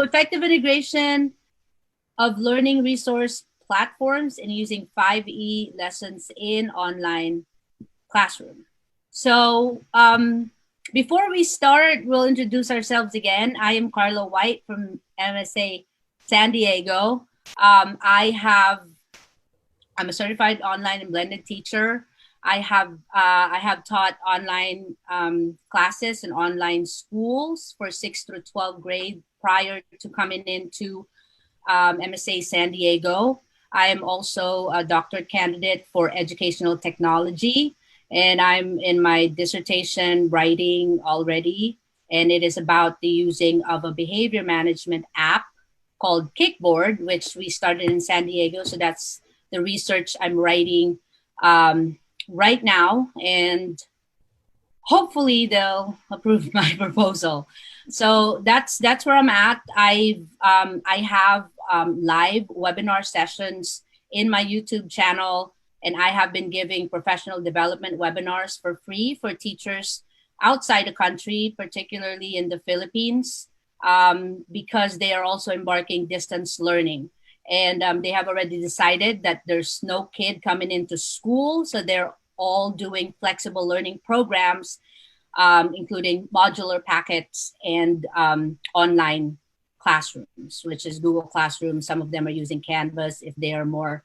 effective integration of learning resource platforms and using 5E lessons in online classroom. So before we start, we'll introduce ourselves again. I am Carla White from MSA San Diego. I'm a certified online and blended teacher. I have taught online classes and online schools for 6 through 12 grade prior to coming into MSA San Diego. I am also a doctorate candidate for educational technology, and I'm in my dissertation writing already, and it is about the using of a behavior management app called Kickboard, which we started in San Diego. So that's the research I'm writing right now, and hopefully they'll approve my proposal. So that's where I'm at. I have live webinar sessions in my YouTube channel, and I have been giving professional development webinars for free for teachers outside the country, particularly in the Philippines, because they are also embarking distance learning. And they have already decided that there's no kid coming into school, so they're all doing flexible learning programs, including modular packets and online classrooms, which is Google Classroom. Some of them are using Canvas if they are more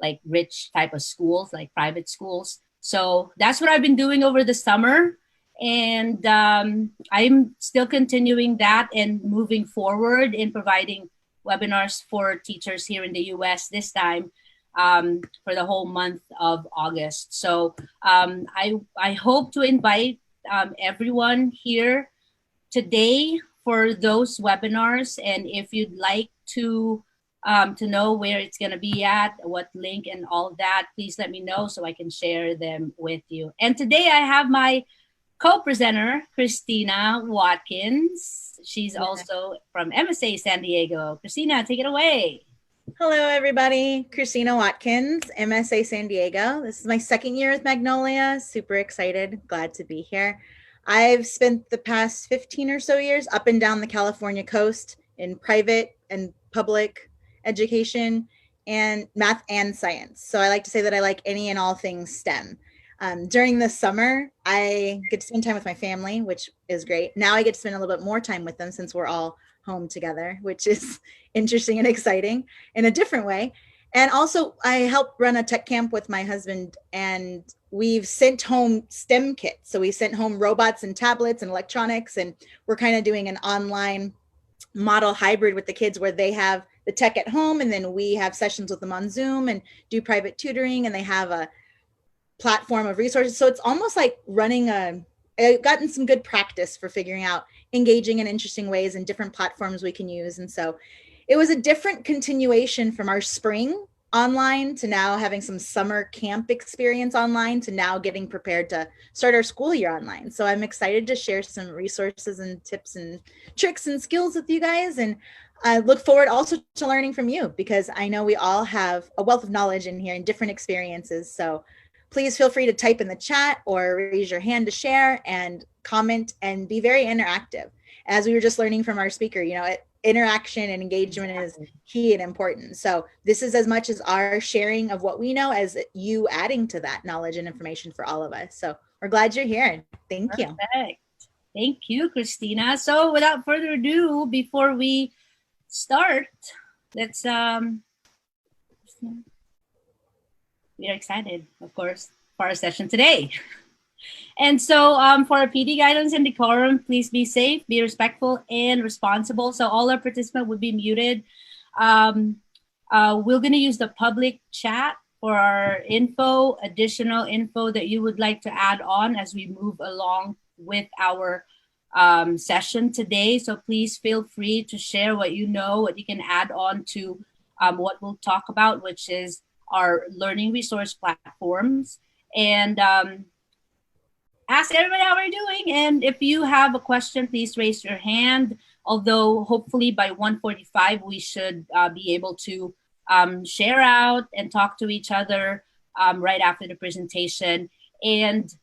like rich type of schools, like private schools. So that's what I've been doing over the summer. And I'm still continuing that and moving forward in providing webinars for teachers here in the US this time for the whole month of August. So I hope to invite everyone here today for those webinars. And if you'd like to know where it's going to be at, what link and all of that, please let me know so I can share them with you. And today I have my co-presenter, Christina Watkins. She's also from MSA San Diego. Christina, take it away. Hello, everybody. Christina Watkins, MSA San Diego. This is my second year with Magnolia. Super excited. Glad to be here. I've spent the past 15 or so years up and down the California coast in private and public education and math and science. So I like to say that I like any and all things STEM. During the summer, I get to spend time with my family, which is great. Now I get to spend a little bit more time with them since we're all home together, which is interesting and exciting in a different way. And also I help run a tech camp with my husband, and we've sent home STEM kits. So we sent home robots and tablets and electronics, and we're kind of doing an online model hybrid with the kids where they have the tech at home, and then we have sessions with them on Zoom and do private tutoring, and they have a platform of resources. So it's almost like running I've gotten some good practice for figuring out engaging in interesting ways and different platforms we can use. And so it was a different continuation from our spring online to now having some summer camp experience online to now getting prepared to start our school year online. So I'm excited to share some resources and tips and tricks and skills with you guys. And I look forward also to learning from you, because I know we all have a wealth of knowledge in here and different experiences. So please feel free to type in the chat or raise your hand to share and comment and be very interactive. As we were just learning from our speaker, interaction and engagement is key and important. So this is as much as our sharing of what we know as you adding to that knowledge and information for all of us. So we're glad you're here. Thank you. Perfect. Thank you, Christina. So without further ado, before we start, let's we are excited, of course, for our session today. And so for our PD guidance and decorum, please be safe, be respectful, and responsible. So all our participants would be muted. We're going to use the public chat for our additional info that you would like to add on as we move along with our session today. So please feel free to share what you know, what you can add on to what we'll talk about, which is our learning resource platforms. And ask everybody how we're doing. And if you have a question, please raise your hand. Although hopefully by 1:45, we should be able to share out and talk to each other right after the presentation. And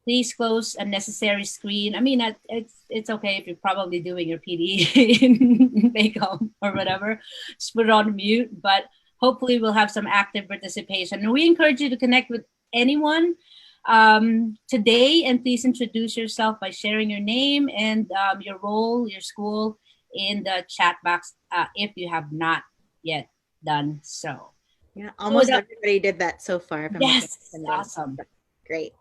Please close unnecessary screen. I mean, it's okay if you're probably doing your PD in makeup or whatever. Just put it on mute, but hopefully we'll have some active participation. And we encourage you to connect with anyone today, and please introduce yourself by sharing your name and your role, your school in the chat box if you have not yet done so. Yeah, almost everybody did that so far. Yes, awesome. Great.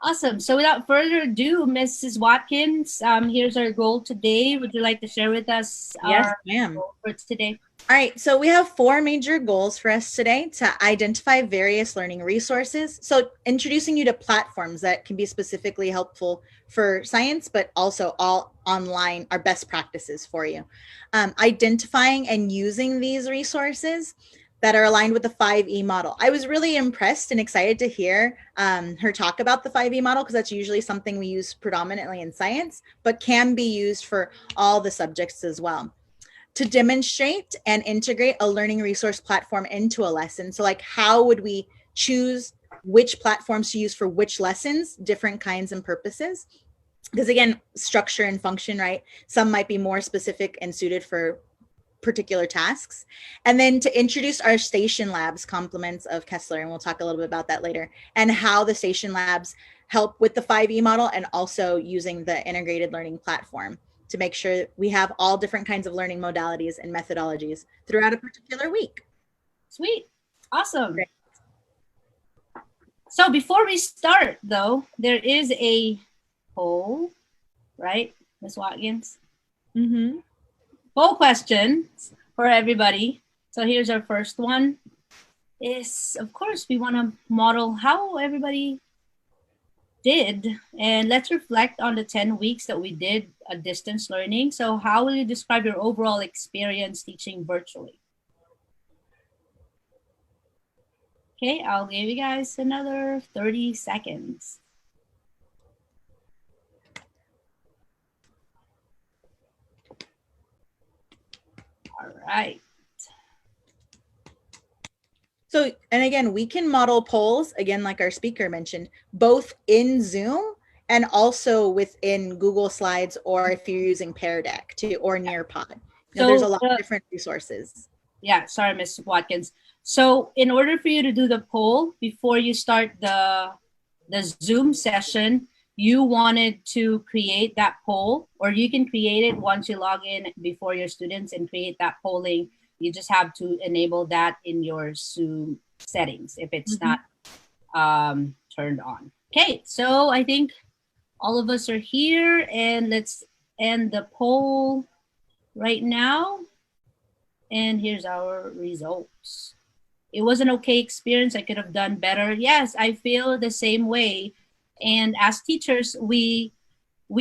Awesome. So without further ado, Mrs. Watkins, here's our goal today. Would you like to share with us our goal for today? All right, so we have 4 major goals for us today: to identify various learning resources. So introducing you to platforms that can be specifically helpful for science, but also all online are best practices for you. Identifying and using these resources that are aligned with the 5E model. I was really impressed and excited to hear her talk about the 5E model, because that's usually something we use predominantly in science, but can be used for all the subjects as well. To demonstrate and integrate a learning resource platform into a lesson. So like, how would we choose which platforms to use for which lessons, different kinds and purposes? Because again, structure and function, right? Some might be more specific and suited for particular tasks. And then to introduce our station labs complements of Kessler, and we'll talk a little bit about that later, and how the station labs help with the 5E model and also using the integrated learning platform to make sure we have all different kinds of learning modalities and methodologies throughout a particular week. Sweet. Awesome. Great. So before we start, though, there is a poll, right, Ms. Watkins? Mm-hmm. Poll questions for everybody. So here's our first one. Is, of course, we want to model how everybody did, and let's reflect on the 10 weeks that we did a distance learning. So how will you describe your overall experience teaching virtually? Okay, I'll give you guys another 30 seconds. All right. So, and again, we can model polls, again, like our speaker mentioned, both in Zoom and also within Google Slides, or if you're using Pear Deck too, or Nearpod. So there's a lot of different resources. Yeah, sorry, Ms. Watkins. So in order for you to do the poll before you start the Zoom session, you wanted to create that poll, or you can create it once you log in before your students and create that polling. You just have to enable that in your Zoom settings if it's not turned on. Okay, so I think all of us are here, and let's end the poll right now. And here's our results. It was an okay experience. I could have done better. Yes, I feel the same way. And as teachers, we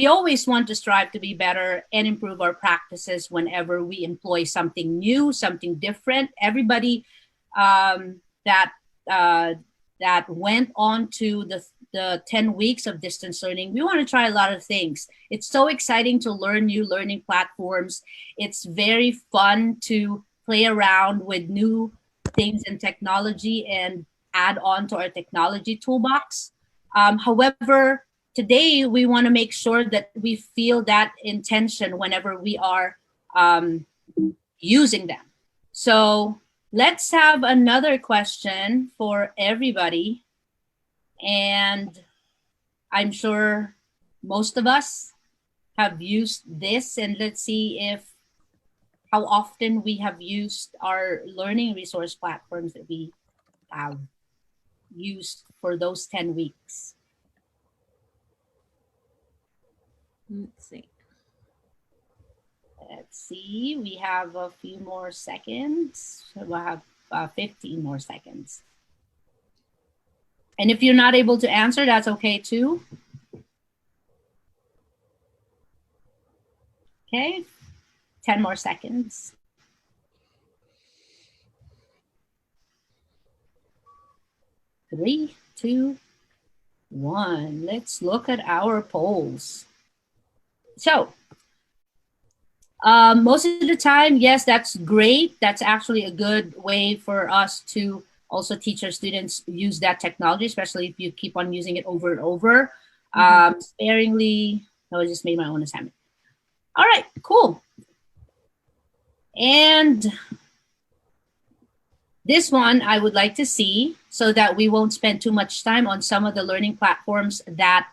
always want to strive to be better and improve our practices whenever we employ something new, something different. Everybody that went on to the 10 weeks of distance learning, we want to try a lot of things. It's so exciting to learn new learning platforms. It's very fun to play around with new things in technology and add on to our technology toolbox. However, today we want to make sure that we feel that intention whenever we are using them. So let's have another question for everybody. And I'm sure most of us have used this, and let's see how often we have used our learning resource platforms that we have used for those 10 weeks. Let's see. Let's see, we have a few more seconds. We'll have 15 more seconds. And if you're not able to answer, that's okay too. Okay, 10 more seconds. Three, two, one. Let's look at our polls. So, most of the time, yes, that's great. That's actually a good way for us to also teach our students use that technology, especially if you keep on using it over and over. Sparingly. No, I just made my own assignment. All right, cool. And this one I would like to see so that we won't spend too much time on some of the learning platforms that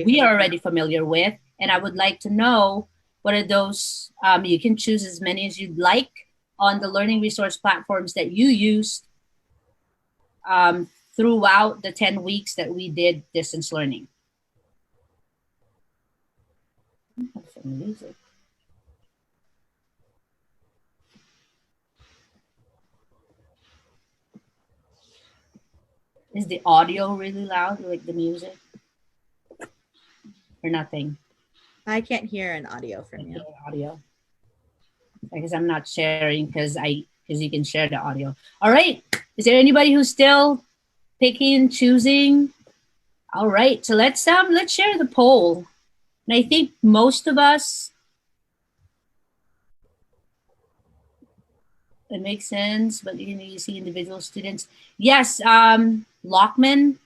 we are already familiar with. And I would like to know what are those, you can choose as many as you'd like on the learning resource platforms that you used throughout the 10 weeks that we did distance learning. Music. Is the audio really loud, like the music? Or nothing? I can't hear an audio from you. Audio. Because I'm not sharing because you can share the audio. All right. Is there anybody who's still picking, choosing? All right. So let's share the poll. And I think most of us, it makes sense, but you see individual students. Yes, Lockman,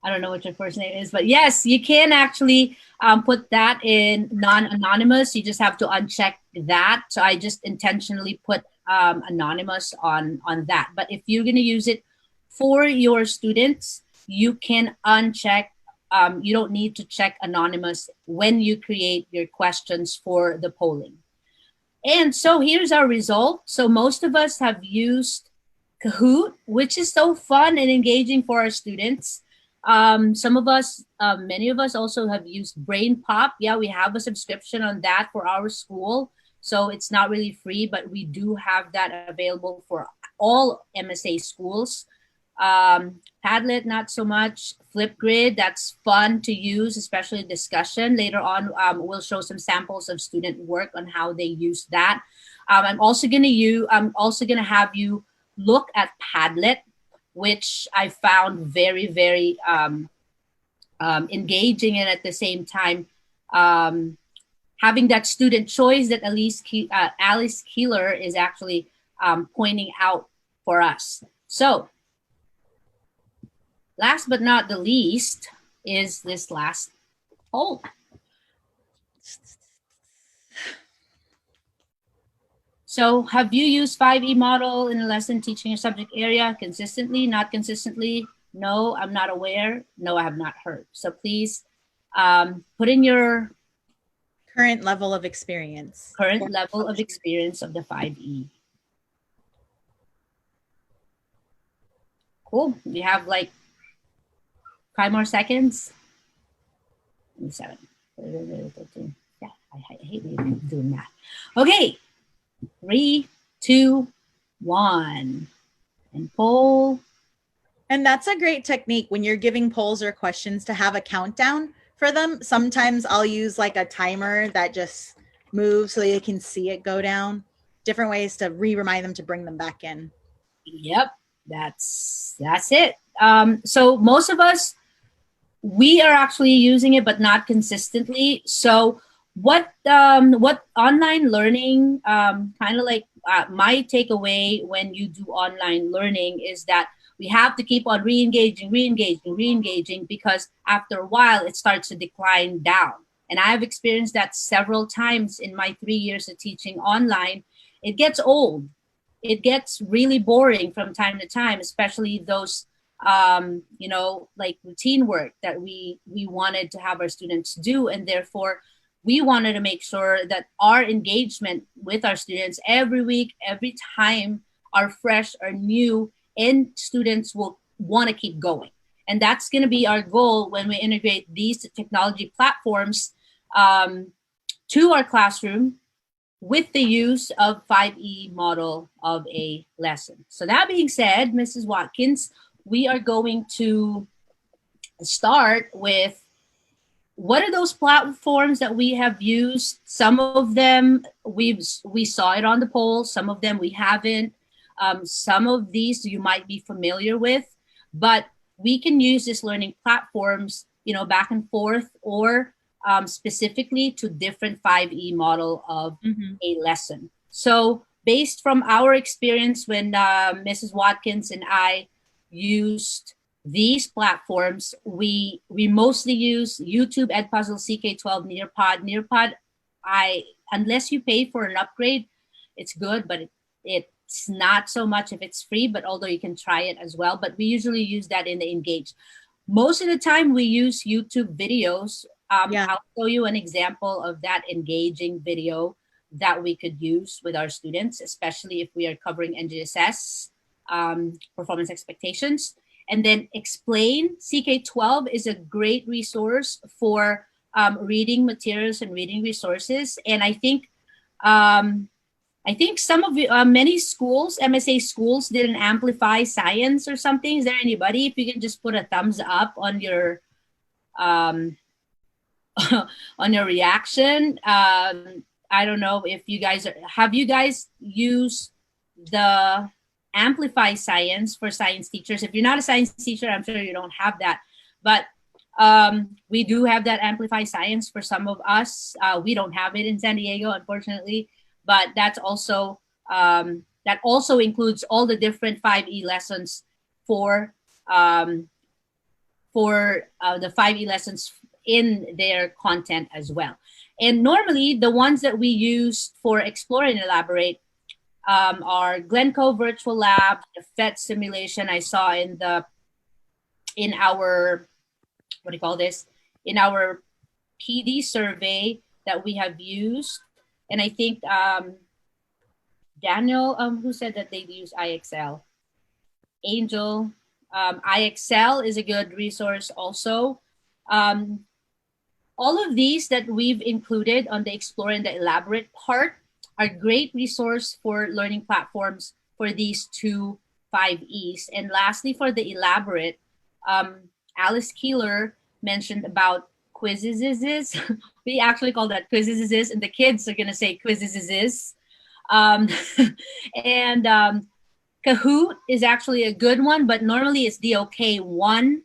I don't know what your first name is, but yes, you can actually put that in non-anonymous. You just have to uncheck that. So I just intentionally put anonymous on that. But if you're going to use it for your students, you can uncheck. You don't need to check anonymous when you create your questions for the polling. And so here's our result. So most of us have used Kahoot, which is so fun and engaging for our students. Some of us, many of us also have used Brain Pop. Yeah, we have a subscription on that for our school. So it's not really free, but we do have that available for all MSA schools. Padlet, not so much. Flipgrid, that's fun to use, especially discussion. Later on, we'll show some samples of student work on how they use that. I'm also gonna have you look at Padlet, which I found very, very engaging, and at the same time, having that student choice that Alice Keeler is actually pointing out for us. So last but not the least is this last poll. So have you used 5E model in a lesson teaching a subject area consistently, not consistently? No, I'm not aware. No, I have not heard. So please put in your current level of experience. Current level of experience of the 5E. Cool. We have like 5 more seconds. 7. Yeah, I hate doing that. Okay. 3, 2, 1. And poll. And that's a great technique when you're giving polls or questions to have a countdown for them. Sometimes I'll use like a timer that just moves so you can see it go down. Different ways to remind them to bring them back in. Yep, that's it. So most of us, we are actually using it, but not consistently. So what online learning, kind of like my takeaway when you do online learning is that we have to keep on re-engaging, because after a while it starts to decline down. And I've experienced that several times in my 3 years of teaching online. It gets old. It gets really boring from time to time, especially those like routine work that we wanted to have our students do. And therefore, we wanted to make sure that our engagement with our students every week, every time are fresh, are new, and students will want to keep going. And that's going to be our goal when we integrate these technology platforms to our classroom with the use of 5E model of a lesson. So that being said, Mrs. Watkins, we are going to start with what are those platforms that we have used? Some of them we saw it on the poll, some of them we haven't. Some of these you might be familiar with, but we can use these learning platforms, back and forth, or specifically to different 5E model of a lesson. So based from our experience when Mrs. Watkins and I used these platforms, we mostly use YouTube, Edpuzzle, CK12, Nearpod. Nearpod, unless you pay for an upgrade, it's good, but it's not so much if it's free, but although you can try it as well. But we usually use that in the Engage. Most of the time we use YouTube videos. I'll show you an example of that engaging video that we could use with our students, especially if we are covering NGSS performance expectations. And then Explain, CK12 is a great resource for reading materials and reading resources. And I think some of you, many schools, MSA schools, did an Amplify Science or something. Is there anybody? If you can just put a thumbs up on your on your reaction. I don't know if you guys have you guys used the Amplify Science for science teachers. If you're not a science teacher, I'm sure you don't have that. But we do have that Amplify Science for some of us. We don't have it in San Diego, unfortunately. But that's also that also includes all the different 5E lessons for the 5E lessons in their content as well. And normally the ones that we use for Explore and Elaborate are Glencoe Virtual Lab, the PhET simulation I saw in our, what do you call this? In our PD survey that we have used. And I think Daniel, who said that they use IXL? Angel, IXL is a good resource also. All of these that we've included on the Explore and the Elaborate part are great resource for learning platforms for these two 5Es. And lastly, for the Elaborate, Alice Keeler mentioned about quizzes. We actually call that quizzes, and the kids are going to say quizzes. And Kahoot is actually a good one, but normally it's the OK1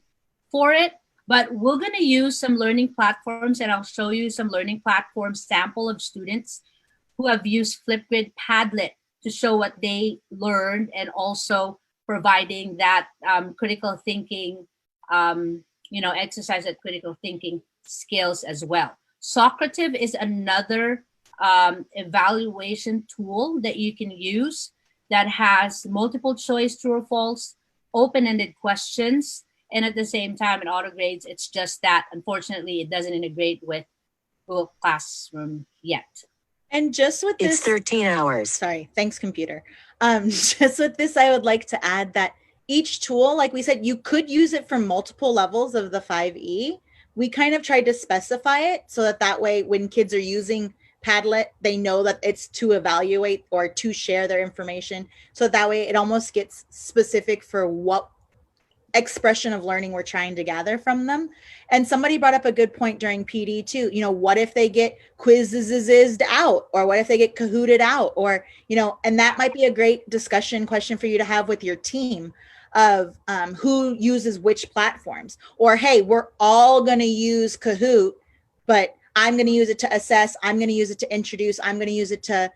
for it. But we're going to use some learning platforms, and I'll show you some learning platform sample of students who have used Flipgrid Padlet to show what they learned, and also providing that critical thinking, exercise at critical thinking skills as well. Socrative is another evaluation tool that you can use that has multiple choice, true or false, open-ended questions. And at the same time, in auto grades, it's just that, unfortunately, it doesn't integrate with Google Classroom yet. And just with this, it's 13 hours. Sorry, thanks, computer. Just with this, I would like to add that each tool, like we said, you could use it for multiple levels of the 5E. We kind of tried to specify it so that way when kids are using Padlet, they know that it's to evaluate or to share their information. So that way it almost gets specific for what expression of learning we're trying to gather from them. And somebody brought up a good point during PD too. What if they get quizzes out, or what if they get Kahooted out, or, and that might be a great discussion question for you to have with your team of who uses which platforms. Or, hey, we're all going to use Kahoot, but I'm going to use it to assess. I'm going to use it to introduce. I'm going to use it to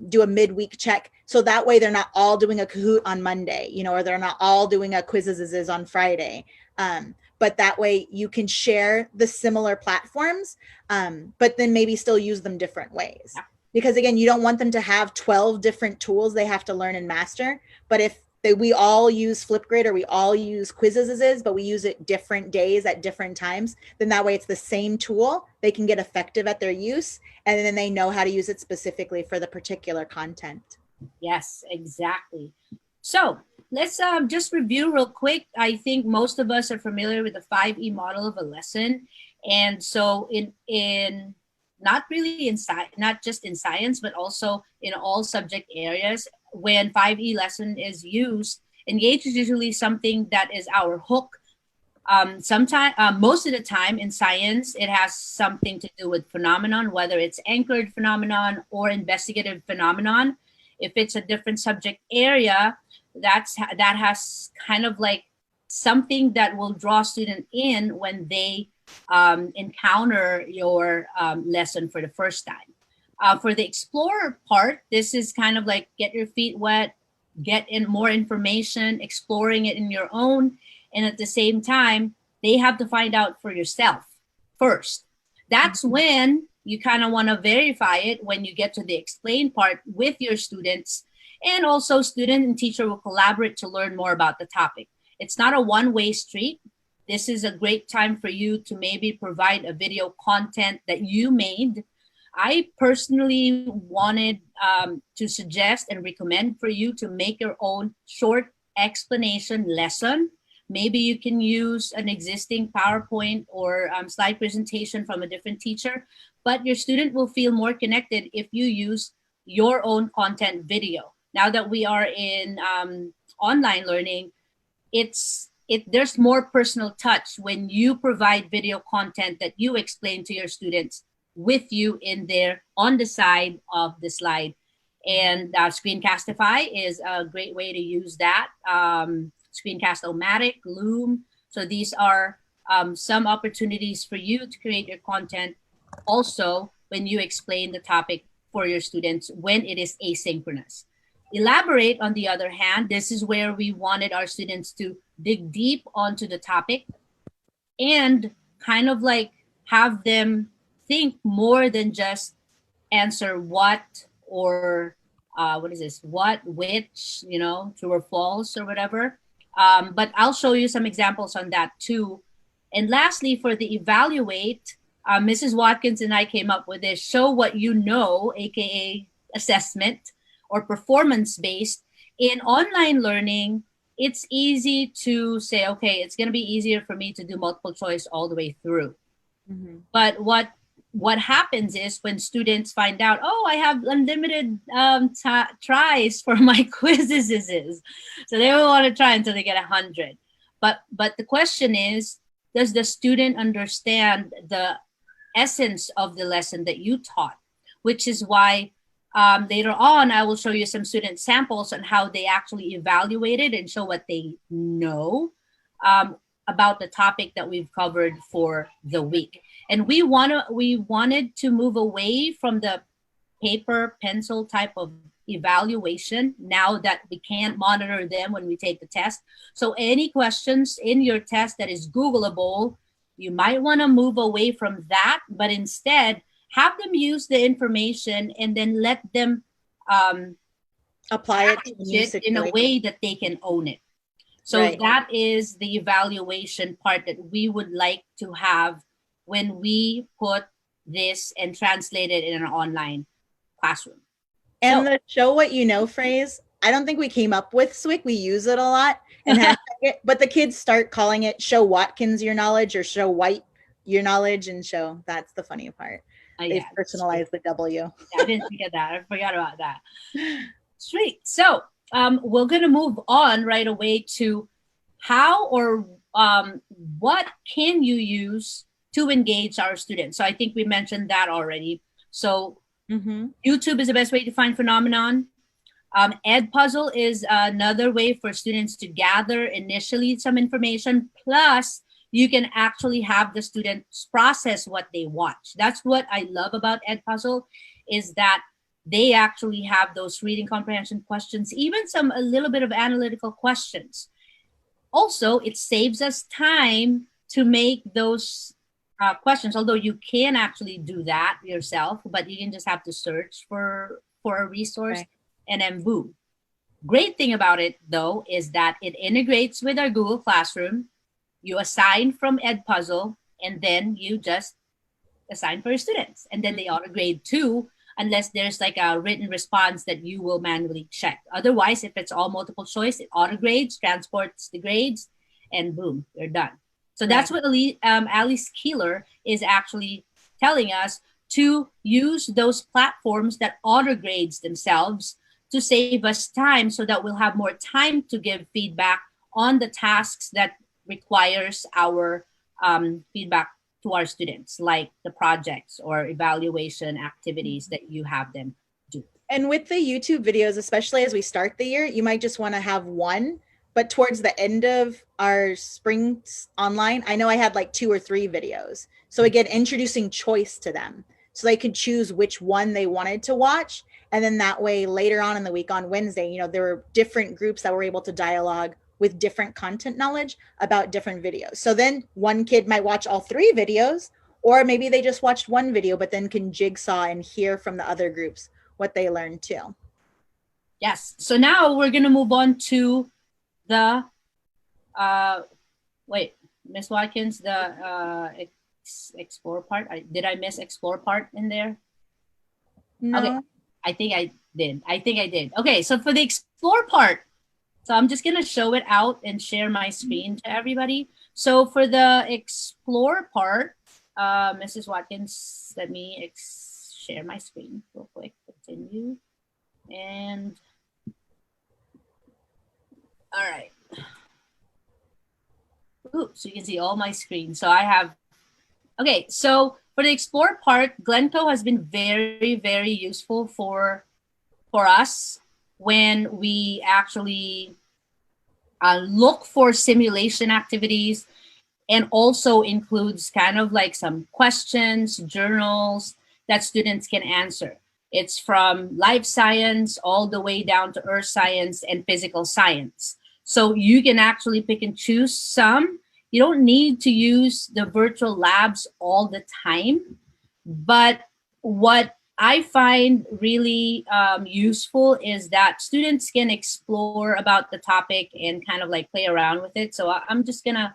do a midweek check. So that way they're not all doing a Kahoot on Monday, or they're not all doing a quizzes on Friday. But that way you can share the similar platforms, but then maybe still use them different ways. Yeah. Because again, you don't want them to have 12 different tools they have to learn and master. But if we all use Flipgrid or we all use quizzes, but we use it different days at different times, then that way it's the same tool. They can get effective at their use, and then they know how to use it specifically for the particular content. Yes, exactly. So let's just review real quick. I think most of us are familiar with the 5E model of a lesson. And so in not really in science, not just in science, but also in all subject areas, when 5E lesson is used, Engage is usually something that is our hook. Most of the time in science, it has something to do with phenomenon, whether it's anchored phenomenon or investigative phenomenon. If it's a different subject area, that has kind of like something that will draw student in when they encounter your lesson for the first time. For the Explorer part, this is kind of like get your feet wet, get in more information, exploring it in your own. And at the same time, they have to find out for yourself first. That's when you kind of want to verify it when you get to the explain part with your students. And also student and teacher will collaborate to learn more about the topic. It's not a one-way street. This is a great time for you to maybe provide a video content that you made. I personally wanted to suggest and recommend for you to make your own short explanation lesson. Maybe you can use an existing PowerPoint or slide presentation from a different teacher, but your student will feel more connected if you use your own content video. Now that we are in online learning, there's more personal touch when you provide video content that you explain to your students with you in there on the side of the slide. And Screencastify is a great way to use that. Screencast-O-Matic, Loom. So these are some opportunities for you to create your content also when you explain the topic for your students when it is asynchronous. Elaborate, on the other hand, this is where we wanted our students to dig deep onto the topic and kind of like have them think more than just answer what or what is this, what, which, you know, true or false or whatever. But I'll show you some examples on that too. And lastly, for the evaluate, Mrs. Watkins and I came up with this show what you know, aka assessment or performance-based. In online learning, it's easy to say, okay, it's going to be easier for me to do multiple choice all the way through. Mm-hmm. But what happens is when students find out, oh, I have unlimited tries for my quizzes, so they will want to try until they get 100. But the question is, does the student understand the essence of the lesson that you taught? Which is why later on, I will show you some student samples on how they actually evaluated and show what they know about the topic that we've covered for the week. And we wanted to move away from the paper pencil type of evaluation now that we can't monitor them when we take the test. So any questions in your test that is Googleable, you might want to move away from that, but instead have them use the information and then let them apply it in a way that they can own it. So right. That is the evaluation part that we would like to have when we put this and translate it in an online classroom. And the show what you know phrase, I don't think we came up with SWIC. We use it a lot and hashtag it, but the kids start calling it show Watkins your knowledge or show White your knowledge and show. That's the funny part. They've personalized the W. Yeah, I didn't think of that. I forgot about that. Sweet. So we're going to move on right away to how or what can you use to engage our students. So I think we mentioned that already. So YouTube is the best way to find phenomenon. Edpuzzle is another way for students to gather initially some information, plus you can actually have the students process what they watch. That's what I love about Edpuzzle, is that they actually have those reading comprehension questions, even a little bit of analytical questions. Also, it saves us time to make those questions, although you can actually do that yourself, but you can just have to search for a resource, right. And then boom. Great thing about it, though, is that it integrates with our Google Classroom. You assign from Edpuzzle, and then you just assign for your students. And then they auto-grade too, unless there's like a written response that you will manually check. Otherwise, if it's all multiple choice, it auto-grades, transports the grades, and boom, you're done. So that's what Alice Keeler is actually telling us, to use those platforms that auto-grades themselves to save us time so that we'll have more time to give feedback on the tasks that requires our feedback to our students, like the projects or evaluation activities that you have them do. And with the YouTube videos, especially as we start the year, you might just want to have one, but towards the end of our spring online, I know I had like 2 or 3 videos. So again, introducing choice to them so they could choose which one they wanted to watch. And then that way later on in the week on Wednesday, you know, there were different groups that were able to dialogue with different content knowledge about different videos. So then one kid might watch all 3 videos, or maybe they just watched one video, but then can jigsaw and hear from the other groups what they learned too. Yes. So now we're going to move on to the, wait, Miss Watkins, the explore part. Did I miss explore part in there? No. Okay. I think I did. Okay. So for the explore part, so I'm just going to show it out and share my screen to everybody. So for the explore part, Mrs. Watkins, let me share my screen real quick. Continue. And all right. Ooh, so you can see all my screen. So I have, okay, so for the explore part, Glencoe has been very, very useful for us when we actually look for simulation activities, and also includes kind of like some questions, journals that students can answer. It's from life science all the way down to earth science and physical science. So you can actually pick and choose some. You don't need to use the virtual labs all the time. But what I find really useful is that students can explore about the topic and kind of like play around with it. So I'm just gonna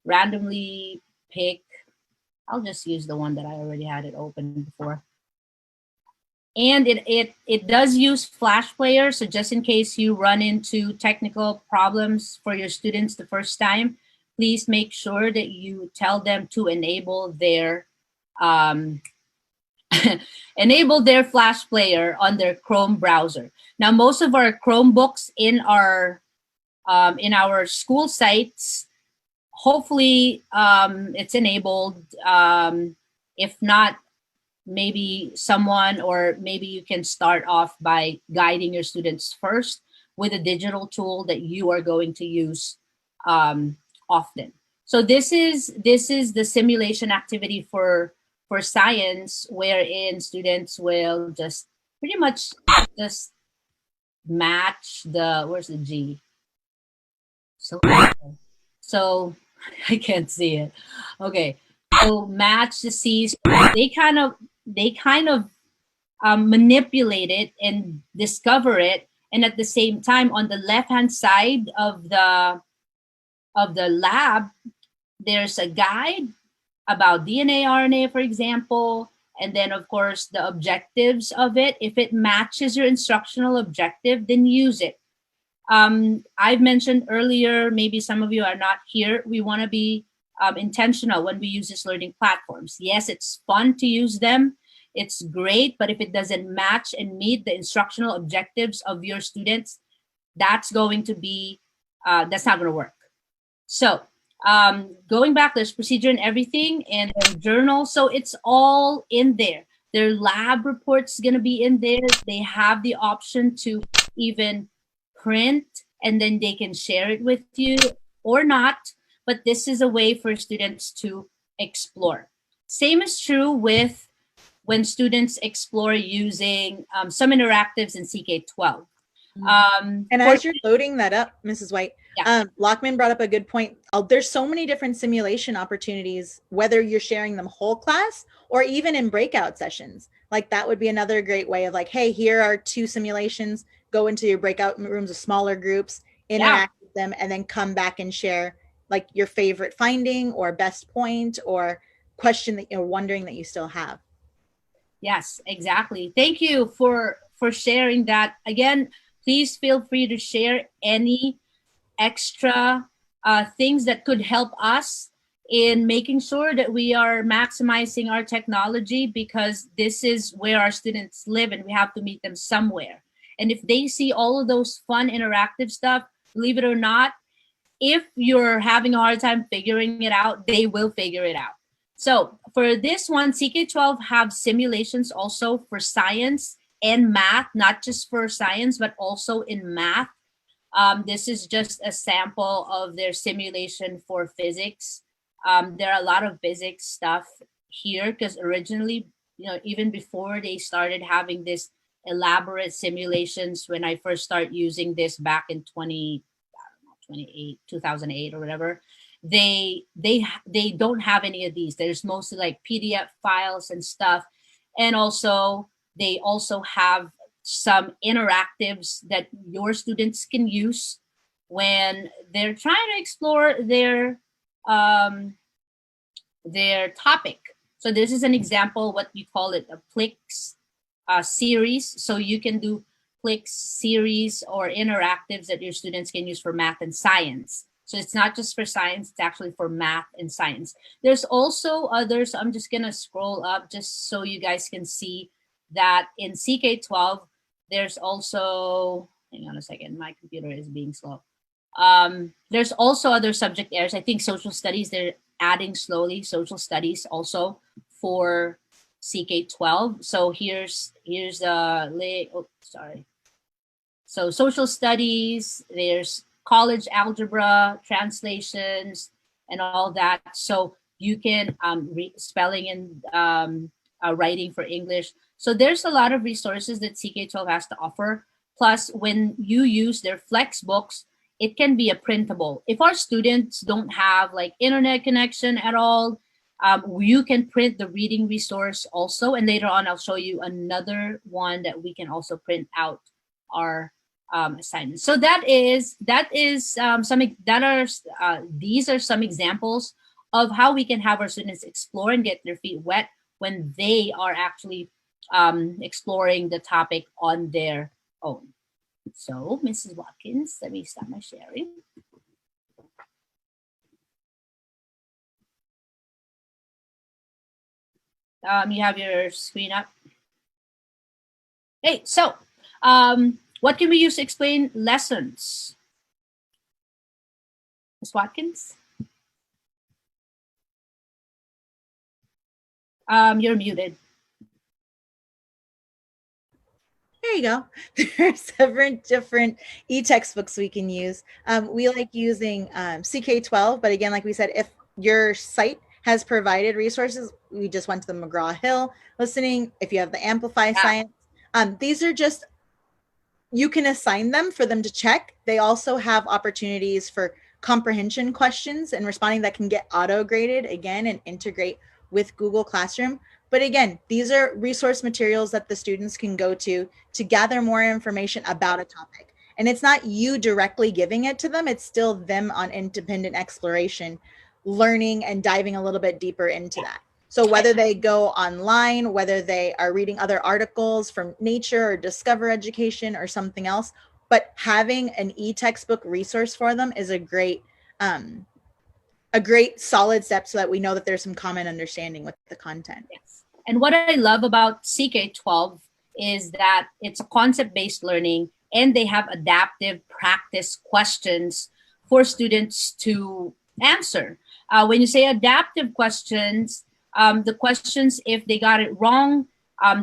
randomly pick, I'll just use the one that I already had it open before. And it does use Flash Player. So just in case you run into technical problems for your students the first time, please make sure that you tell them to enable their enable their Flash Player on their Chrome browser. Now, most of our Chromebooks in our school sites, hopefully it's enabled. If not, maybe someone, or maybe you can start off by guiding your students first with a digital tool that you are going to use often. So this is the simulation activity for science, wherein students will just pretty much just match the, where's the G? So I can't see it. Okay, so match the C's. They kind of manipulate it and discover it, and at the same time, on the left-hand side of the lab, there's a guide about DNA, RNA, for example, and then of course the objectives of it. If it matches your instructional objective, then use it. I've mentioned earlier, maybe some of you are not here, we want to be intentional when we use these learning platforms. Yes, it's fun to use them. It's great, but if it doesn't match and meet the instructional objectives of your students, that's going to be, that's not going to work. So going back, there's procedure and everything, and journal. So it's all in there. Their lab reports going to be in there. They have the option to even print, and then they can share it with you or not. But this is a way for students to explore. Same is true with when students explore using some interactives in CK12. And as you're loading that up, Mrs. White, yeah. Lockman brought up a good point. There's so many different simulation opportunities, whether you're sharing them whole class or even in breakout sessions. Like that would be another great way of like, hey, here are 2 simulations, go into your breakout rooms of smaller groups, interact with them, and then come back and share like your favorite finding or best point or question that you're wondering that you still have. Yes, exactly. Thank you for sharing that. Again, please feel free to share any extra things that could help us in making sure that we are maximizing our technology, because this is where our students live and we have to meet them somewhere. And if they see all of those fun interactive stuff, believe it or not, if you're having a hard time figuring it out, they will figure it out. So for this one, CK12 have simulations also for science and math, not just for science, but also in math. This is just a sample of their simulation for physics. There are a lot of physics stuff here because originally, even before they started having this elaborate simulations, when I first started using this back in 2008 or whatever, they don't have any of these. There's mostly like PDF files and stuff. And also they also have some interactives that your students can use when they're trying to explore their topic. So this is an example, what you call it, a Plix series. So you can do Plix series or interactives that your students can use for math and science. So it's not just for science, it's actually for math and science. There's also others. I'm just gonna scroll up just so you guys can see that in CK12, there's also, hang on a second, my computer is being slow. There's also other subject areas. I think social studies, they're adding slowly social studies also for CK12. So here's sorry. So social studies, there's college algebra, translations, and all that. So you can spelling and writing for English. So there's a lot of resources that CK12 has to offer. Plus, when you use their Flexbooks, it can be a printable. If our students don't have like internet connection at all, you can print the reading resource also. And later on, I'll show you another one that we can also print out our assignments. So these are some examples of how we can have our students explore and get their feet wet when they are actually exploring the topic on their own. So, Mrs. Watkins, let me stop my sharing. You have your screen up. Hey, so what can we use to explain lessons? Ms. Watkins? You're muted. There you go. There are several different e-textbooks we can use. We like using CK12, but again, like we said, if your site has provided resources, we just went to the McGraw-Hill listening. If you have the Amplify Science, these are just, you can assign them for them to check. They also have opportunities for comprehension questions and responding that can get auto-graded again and integrate with Google Classroom. But again, these are resource materials that the students can go to gather more information about a topic. And it's not you directly giving it to them, it's still them on independent exploration, learning and diving a little bit deeper into that. So whether they go online, whether they are reading other articles from Nature or Discover Education or something else, but having an e-textbook resource for them is a great solid step so that we know that there's some common understanding with the content. Yes. And what I love about CK12 is that it's a concept-based learning and they have adaptive practice questions for students to answer. When you say adaptive questions, the questions, if they got it wrong,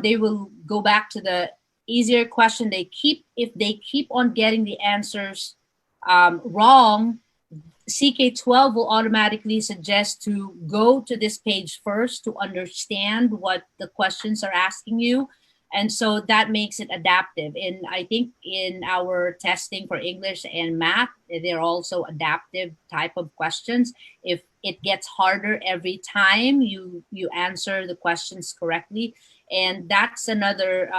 they will go back to the easier question. If they keep on getting the answers wrong, CK12 will automatically suggest to go to this page first to understand what the questions are asking you. And so that makes it adaptive. And I think in our testing for English and math, they're also adaptive type of questions. If it gets harder every time you answer the questions correctly. And that's another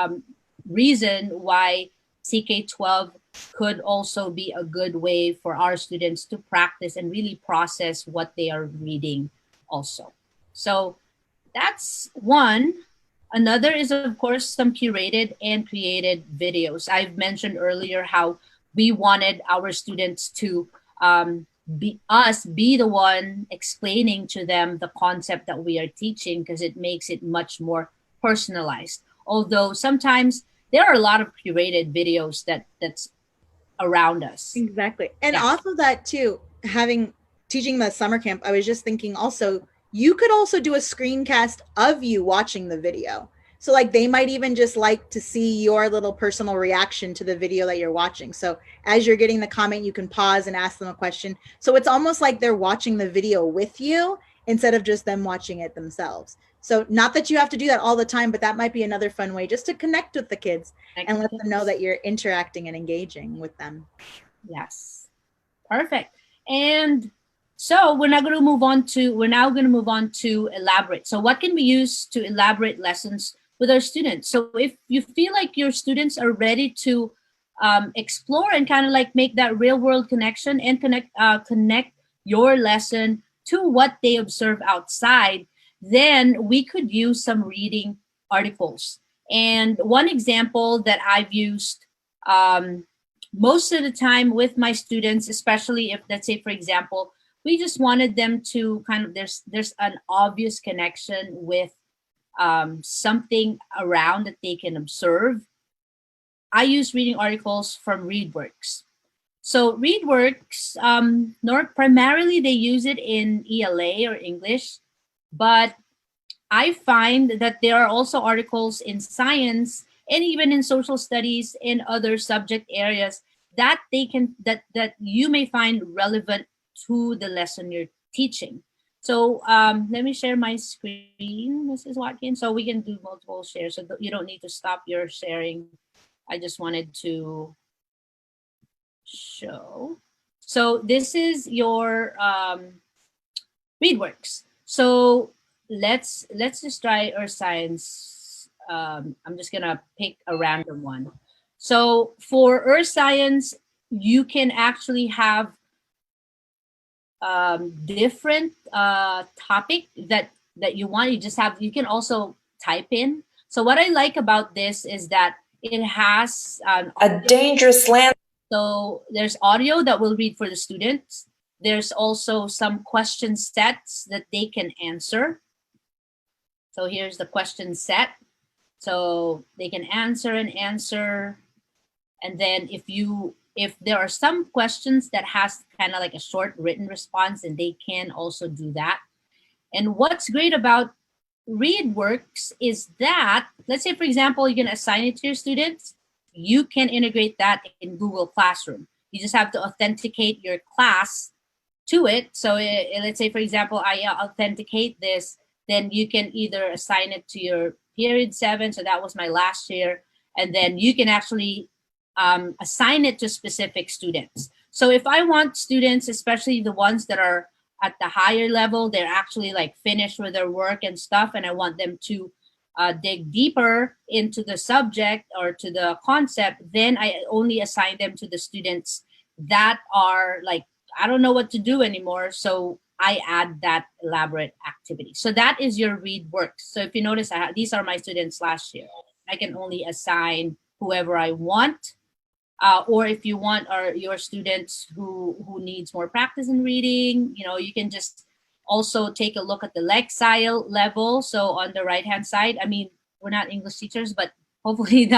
reason why CK12 could also be a good way for our students to practice and really process what they are reading also. So that's one. Another is, of course, some curated and created videos. I've mentioned earlier how we wanted our students to be the one explaining to them the concept that we are teaching, because it makes it much more personalized. Although sometimes there are a lot of curated videos that's around us. Exactly. And off of that too, teaching the summer camp, I was just thinking also, you could also do a screencast of you watching the video. So like they might even just like to see your little personal reaction to the video that you're watching. So as you're getting the comment, you can pause and ask them a question. So it's almost like they're watching the video with you instead of just them watching it themselves. So not that you have to do that all the time, but that might be another fun way just to connect with the kids and let them know that you're interacting and engaging with them. Yes. Perfect. And so we're now going to move on to elaborate. So what can we use to elaborate lessons with our students? So if you feel like your students are ready to explore and kind of like make that real world connection and connect your lesson to what they observe outside, then we could use some reading articles. And one example that I've used most of the time with my students, especially if, let's say, for example, we just wanted them to kind of, there's an obvious connection with something around that they can observe. I use reading articles from ReadWorks. So ReadWorks, primarily they use it in ELA or English, but I find that there are also articles in science and even in social studies and other subject areas that that you may find relevant to the lesson you're teaching. So let me share my screen, Mrs. Watkins, so we can do multiple shares. So you don't need to stop your sharing. I just wanted to show. So this is your ReadWorks. So let's just try Earth Science. I'm just gonna pick a random one. So for Earth Science, you can actually have different topic that you want. You can also type in. So what I like about this is that it has a dangerous land. So there's audio that will read for the students. There's also some question sets that they can answer. So here's the question set. So they can answer. And then if there are some questions that has kind of like a short written response, and they can also do that. And what's great about ReadWorks is that, let's say, for example, you're going to assign it to your students, you can integrate that in Google Classroom. You just have to authenticate your class to it. So let's say, for example, I authenticate this, then you can either assign it to your period 7. So that was my last year. And then you can actually assign it to specific students. So if I want students, especially the ones that are at the higher level, they're actually like finished with their work and stuff, and I want them to dig deeper into the subject or to the concept, then I only assign them to the students that are like, I don't know what to do anymore. So I add that elaborate activity. So that is your ReadWorks. So if you notice, these are my students last year. I can only assign whoever I want. Or if you want your students who needs more practice in reading, you can just also take a look at the Lexile level. So on the right hand side, I mean, we're not English teachers, but hopefully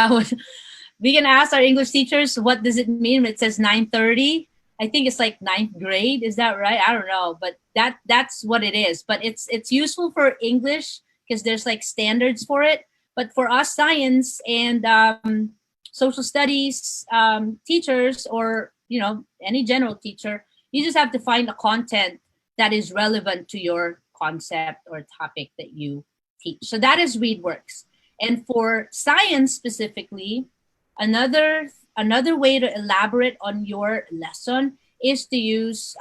we can ask our English teachers, what does it mean? It says 930. I think it's like 9th grade. Is that right? I don't know, but that's what it is. But it's useful for English because there's like standards for it. But for us science and social studies teachers, or any general teacher, you just have to find a content that is relevant to your concept or topic that you teach. So that is ReadWorks. And for science specifically, another way to elaborate on your lesson is to use,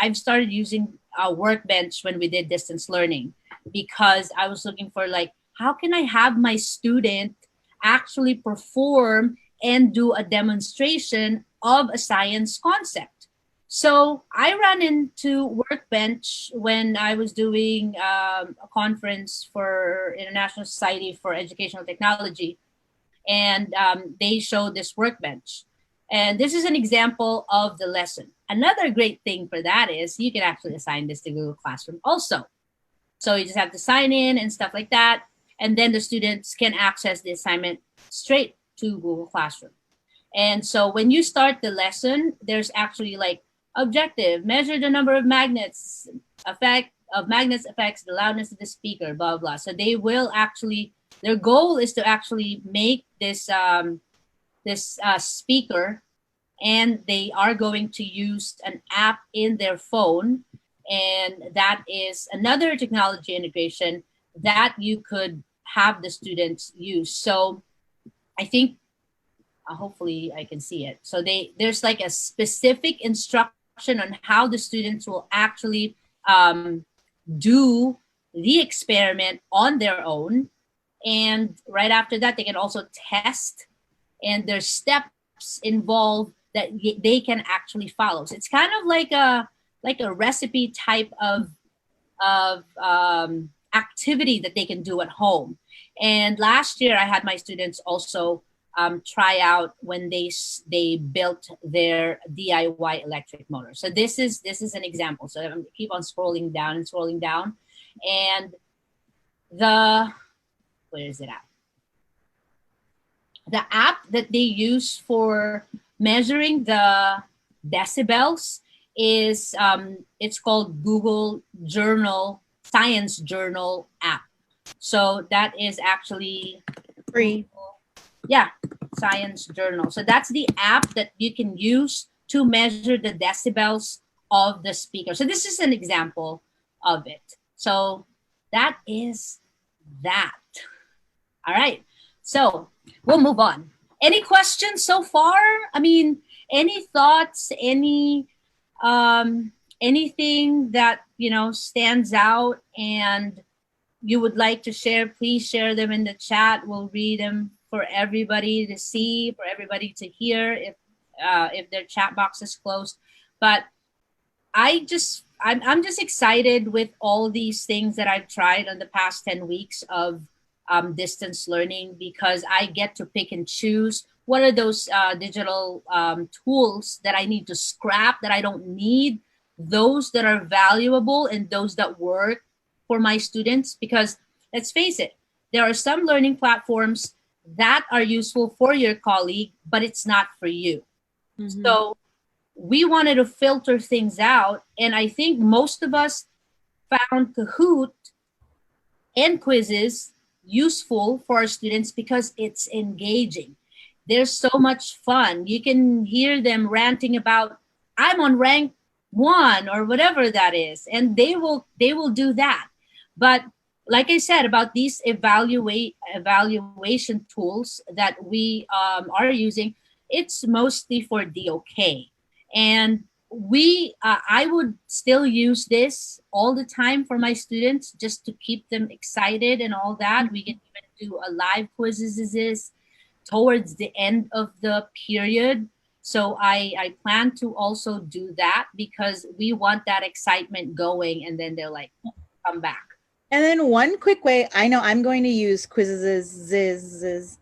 I've started using a Workbench when we did distance learning, because I was looking for like, how can I have my student actually perform and do a demonstration of a science concept. So I ran into Workbench when I was doing a conference for International Society for Educational Technology, and they showed this Workbench. And this is an example of the lesson. Another great thing for that is you can actually assign this to Google Classroom also. So you just have to sign in and stuff like that. And then the students can access the assignment straight to Google Classroom. And so when you start the lesson, there's actually like objective, measure the number of magnets, affects the loudness of the speaker, blah, blah. So they will actually, their goal is to actually make this, speaker, and they are going to use an app in their phone. And that is another technology integration that you could have the students use. So I think hopefully I can see it. So there's like a specific instruction instruction on how the students will actually do the experiment on their own. And right after that, they can also test, and there's steps involved that they can actually follow. So it's kind of like a recipe type of activity that they can do at home. And last year, I had my students also try out when they built their DIY electric motor. So this is an example. So I'm keep on scrolling down and scrolling down, and where is it at? The app that they use for measuring the decibels is it's called Google Journal Science Journal app. So that is actually Free. Yeah, Science Journal. So that's the app that you can use to measure the decibels of the speaker. So this is an example of it. So that is that. All right. So we'll move on. Any questions so far? I mean, any thoughts, anything that, stands out and you would like to share, please share them in the chat. We'll read them for everybody to see, for everybody to hear if their chat box is closed. But I'm just excited with all these things that I've tried on the past 10 weeks of distance learning, because I get to pick and choose what are those digital tools that I need to scrap, that I don't need, those that are valuable, and those that work for my students. Because let's face it, there are some learning platforms that are useful for your colleague, but it's not for you. Mm-hmm. So we wanted to filter things out. And I think most of us found Kahoot and quizzes useful for our students because it's engaging. There's so much fun. You can hear them ranting about, I'm on rank 1 or whatever that is, and they will do that. But like I said about these evaluation tools that we are using, it's mostly for DOK. And I would still use this all the time for my students, just to keep them excited and all that. We can even do a live quizzes towards the end of the period. So I plan to also do that, because we want that excitement going, and then they're like, come back. And then one quick way, I know I'm going to use quizzes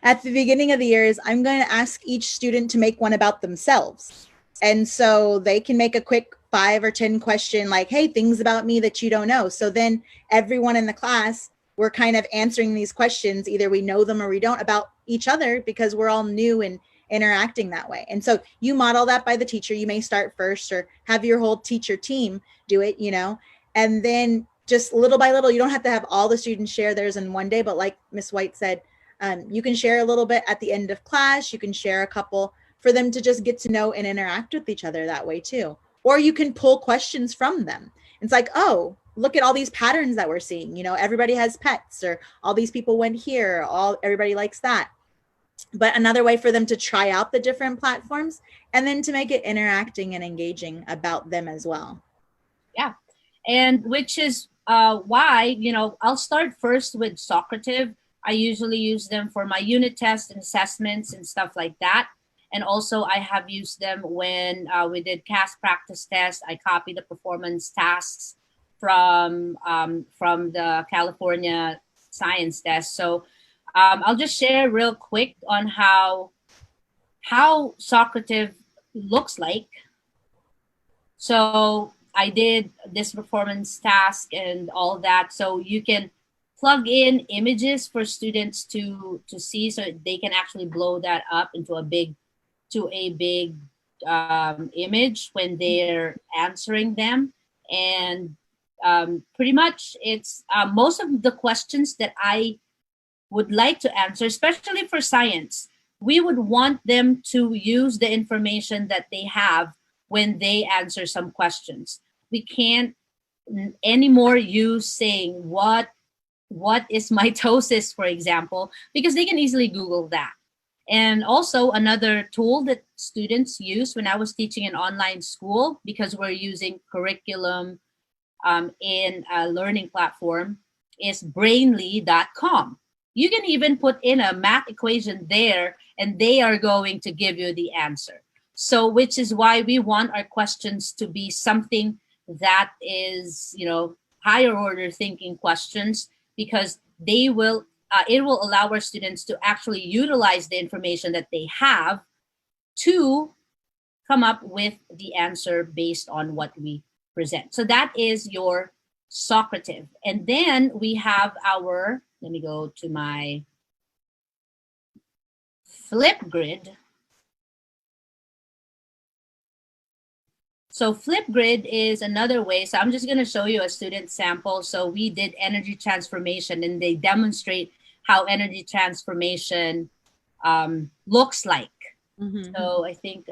at the beginning of the year, is I'm going to ask each student to make one about themselves. And so they can make a quick 5 or 10 question, like, hey, things about me that you don't know. So then everyone in the class, we're kind of answering these questions. Either we know them or we don't, about each other, because we're all new and interacting that way. And so you model that by the teacher. You may start first, or have your whole teacher team do it, and then just little by little. You don't have to have all the students share theirs in one day, but like Ms. White said, you can share a little bit at the end of class. You can share a couple for them to just get to know and interact with each other that way too. Or you can pull questions from them. It's like, oh, look at all these patterns that we're seeing. Everybody has pets, or all these people went here. Everybody likes that. But another way for them to try out the different platforms, and then to make it interacting and engaging about them as well. Yeah. And which is why, I'll start first with Socrative. I usually use them for my unit tests and assessments and stuff like that. And also I have used them when we did CAS practice test. I copied the performance tasks from the California science test. So I'll just share real quick on how Socrative looks like. So I did this performance task and all that. So you can plug in images for students to see, so they can actually blow that up into a big image when they're answering them. And pretty much it's most of the questions that I would like to answer, especially for science, we would want them to use the information that they have when they answer some questions. We can't anymore use saying what is mitosis, for example, because they can easily Google that. And also another tool that students use when I was teaching an online school, because we're using curriculum in a learning platform, is brainly.com. You can even put in a math equation there and they are going to give you the answer. So which is why we want our questions to be something that is, higher order thinking questions, because they will it will allow our students to actually utilize the information that they have to come up with the answer based on what we present. So that is your Socrative. And then we have our, let me go to my Flipgrid. So Flipgrid is another way. So I'm just going to show you a student sample. So we did energy transformation and they demonstrate how energy transformation looks like. Mm-hmm. So I think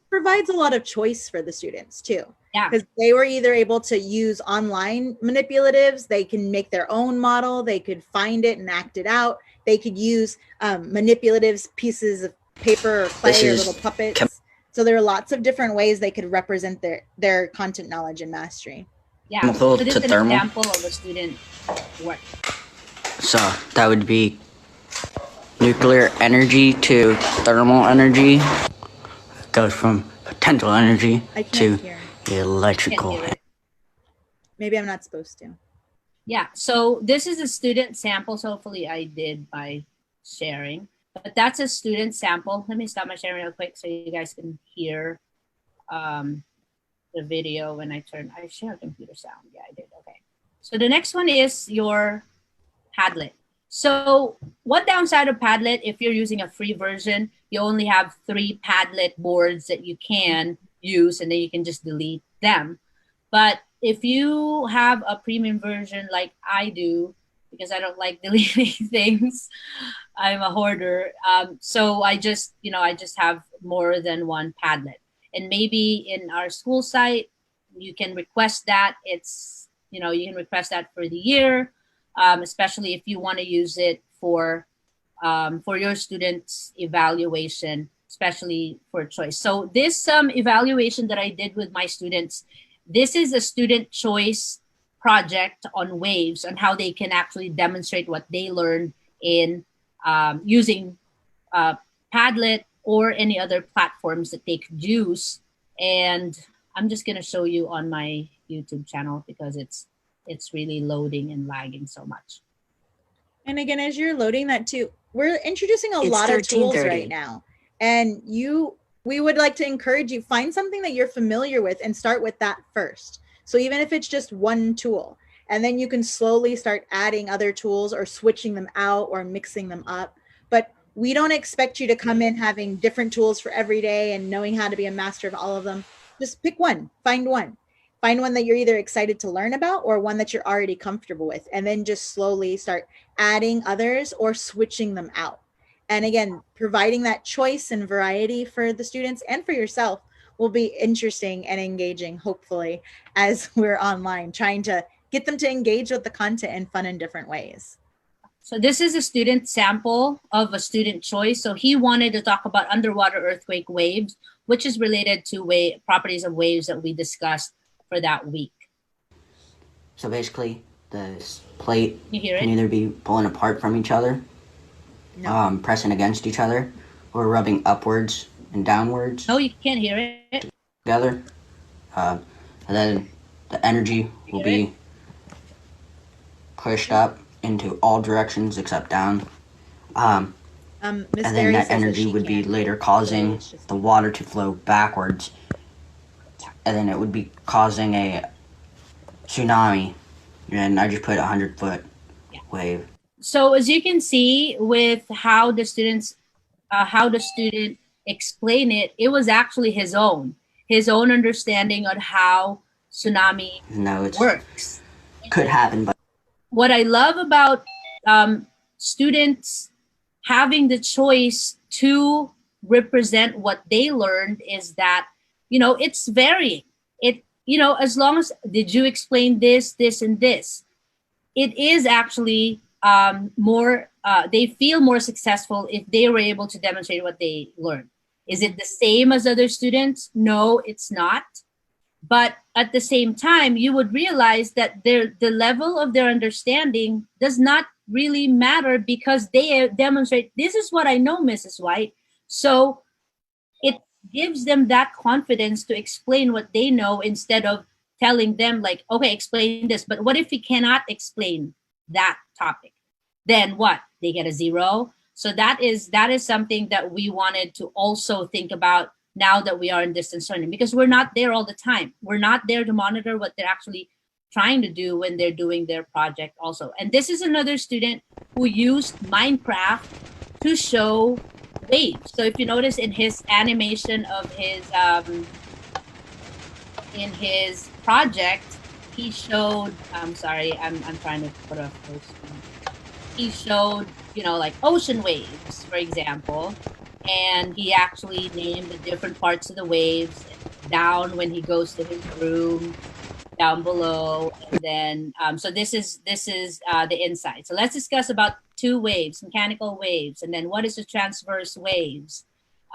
provides a lot of choice for the students too. Yeah. Because they were either able to use online manipulatives, they can make their own model, they could find it and act it out. They could use manipulatives, pieces of paper or clay or little puppets. So there are lots of different ways they could represent their content knowledge and mastery. Yeah, so this is an example of a student work. So that would be nuclear energy to thermal energy. It goes from potential energy to electrical. Maybe I'm not supposed to. Yeah, so this is a student sample. So hopefully I did by sharing. But that's a student sample. Let me stop my sharing real quick so you guys can hear the video when I share computer sound. Yeah, I did. Okay. So the next one is your Padlet. So one downside of Padlet, if you're using a free version, you only have 3 Padlet boards that you can use and then you can just delete them. But if you have a premium version like I do, because I don't like deleting things, I'm a hoarder. So I just have more than one Padlet. And maybe in our school site, you can request that. You can request that for the year, especially if you want to use it for your students' evaluation, especially for choice. So this evaluation that I did with my students, this is a student choice project on waves, on how they can actually demonstrate what they learned in using Padlet or any other platforms that they could use. And I'm just going to show you on my YouTube channel because it's really loading and lagging so much. And again, as you're loading that too, we're introducing a lot of tools right now. And we would like to encourage you, find something that you're familiar with and start with that first. So even if it's just one tool, and then you can slowly start adding other tools or switching them out or mixing them up. But we don't expect you to come in having different tools for every day and knowing how to be a master of all of them. Just pick one, find one that you're either excited to learn about or one that you're already comfortable with, and then just slowly start adding others or switching them out. And again, providing that choice and variety for the students and for yourself will be interesting and engaging, hopefully, as we're online, trying to get them to engage with the content in fun and different ways. So this is a student sample of a student choice. So he wanted to talk about underwater earthquake waves, which is related to properties of waves that we discussed for that week. So basically, the plate can either be pulling apart from each other, pressing against each other, or rubbing upwards and downwards. No, you can't hear it. Together. And then the energy will be pushed up into all directions except down. And then that energy would be later causing the water to flow backwards. And then it would be causing a tsunami. And I just put a 100-foot wave. So as you can see with how the student explained it, it was actually his own understanding on how tsunami works. Could happen, but what I love about students having the choice to represent what they learned is that, it's varying. As long as, did you explain this, this, and this? It is actually more they feel more successful if they were able to demonstrate what they learned. Is it the same as other students? No, it's not. But at the same time, you would realize that the level of their understanding does not really matter because they demonstrate, this is what I know, Mrs. White. So it gives them that confidence to explain what they know instead of telling them like, okay, explain this. But what if we cannot explain that topic? Then what? They get a 0. So that is something that we wanted to also think about now that we are in distance learning, because we're not there all the time. We're not there to monitor what they're actually trying to do when they're doing their project also. And this is another student who used Minecraft to show waves. So if you notice in his animation of his in his project, he showed, I'm sorry, I'm trying to put a full screen. He showed, you know, like ocean waves, for example, and he actually named the different parts of the waves down when he goes to his room, down below, and then so this is the inside. So let's discuss about 2 waves, mechanical waves, and then what is the transverse waves,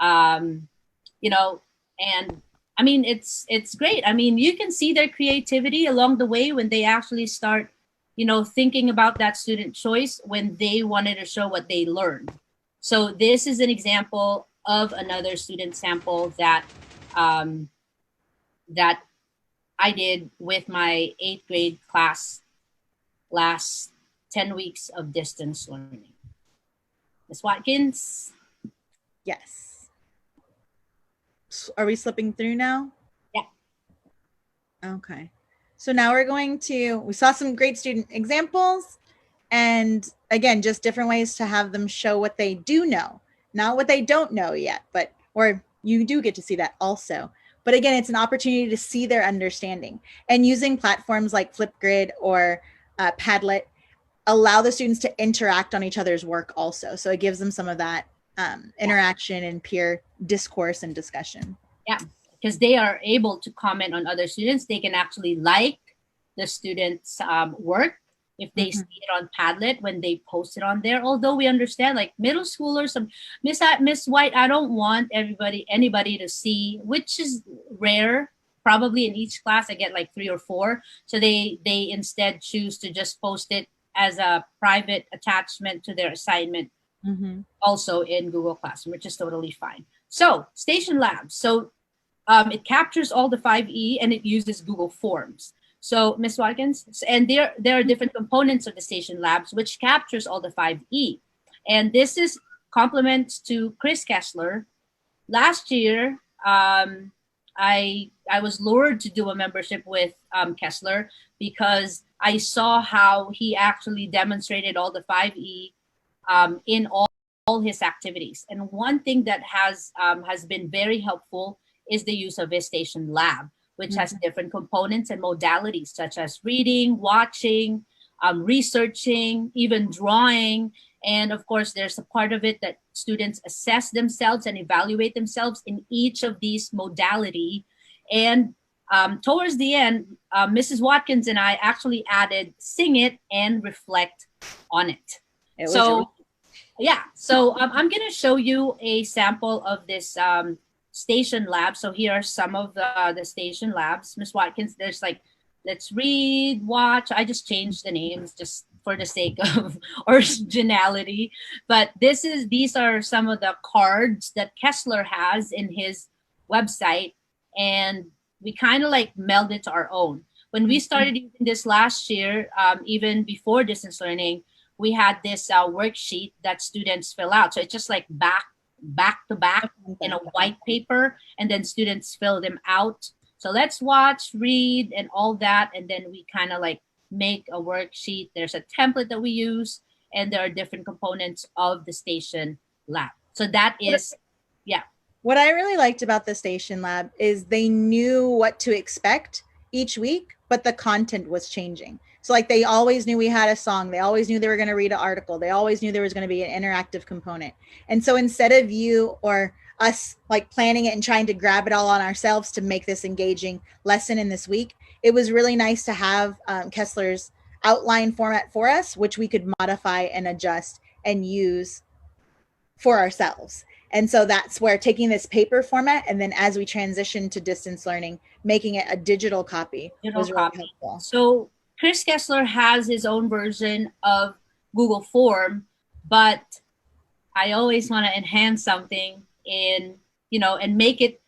you know, and I mean it's great. I mean, you can see their creativity along the way when they actually start, you know, thinking about that student choice when they wanted to show what they learned. So this is an example of another student sample that that I did with my 8th grade class last 10 weeks of distance learning. Ms. Watkins? Yes. Are we slipping through now? Yeah. Okay. So now we're going to, we saw some great student examples, and again, just different ways to have them show what they do know, not what they don't know yet, but, or you do get to see that also. But again, it's an opportunity to see their understanding, and using platforms like Flipgrid or Padlet allow the students to interact on each other's work also. So it gives them some of that interaction and peer discourse and discussion. Yeah, because they are able to comment on other students. They can actually like the students' work if they see it on Padlet when they post it on there. Although we understand, like middle schoolers, some Miss White, I don't want anybody to see, which is rare. Probably in each class, I get like 3 or 4. So they instead choose to just post it as a private attachment to their assignment, also in Google Classroom, which is totally fine. So Station Labs. So it captures all the 5E and it uses Google Forms. So Ms. Watkins, and there are different components of the Station Labs which captures all the 5E. And this is compliments to Chris Kessler. Last year, I was lured to do a membership with Kessler because I saw how he actually demonstrated all the 5E in all his activities. And one thing that has been very helpful is the use of his Station Lab, which has different components and modalities such as reading, watching, researching, even drawing. And of course, there's a part of it that students assess themselves and evaluate themselves in each of these modality. And towards the end, Mrs. Watkins and I actually added sing it and reflect on it. So I'm going to show you a sample of this Station Lab. So here are some of the Station Labs. Ms. Watkins, there's like, let's read, watch. I just changed the names just for the sake of originality. But these are some of the cards that Kessler has in his website. And we kind of like meld it to our own. When we started using this last year, even before distance learning, we had this worksheet that students fill out. So it's just like back to back in a white paper, and then students fill them out. So let's watch, read, and all that. And then we kind of like make a worksheet. There's a template that we use, and there are different components of the Station Lab. So that is, yeah. What I really liked about the Station Lab is they knew what to expect each week, but the content was changing. So like they always knew we had a song. They always knew they were going to read an article. They always knew there was going to be an interactive component. And so instead of you or us like planning it and trying to grab it all on ourselves to make this engaging lesson in this week, it was really nice to have Kessler's outline format for us, which we could modify and adjust and use for ourselves. And so that's where taking this paper format, and then as we transition to distance learning, making it a digital copy was really helpful. So Chris Kessler has his own version of Google Form, but I always want to enhance something in, you know, and make it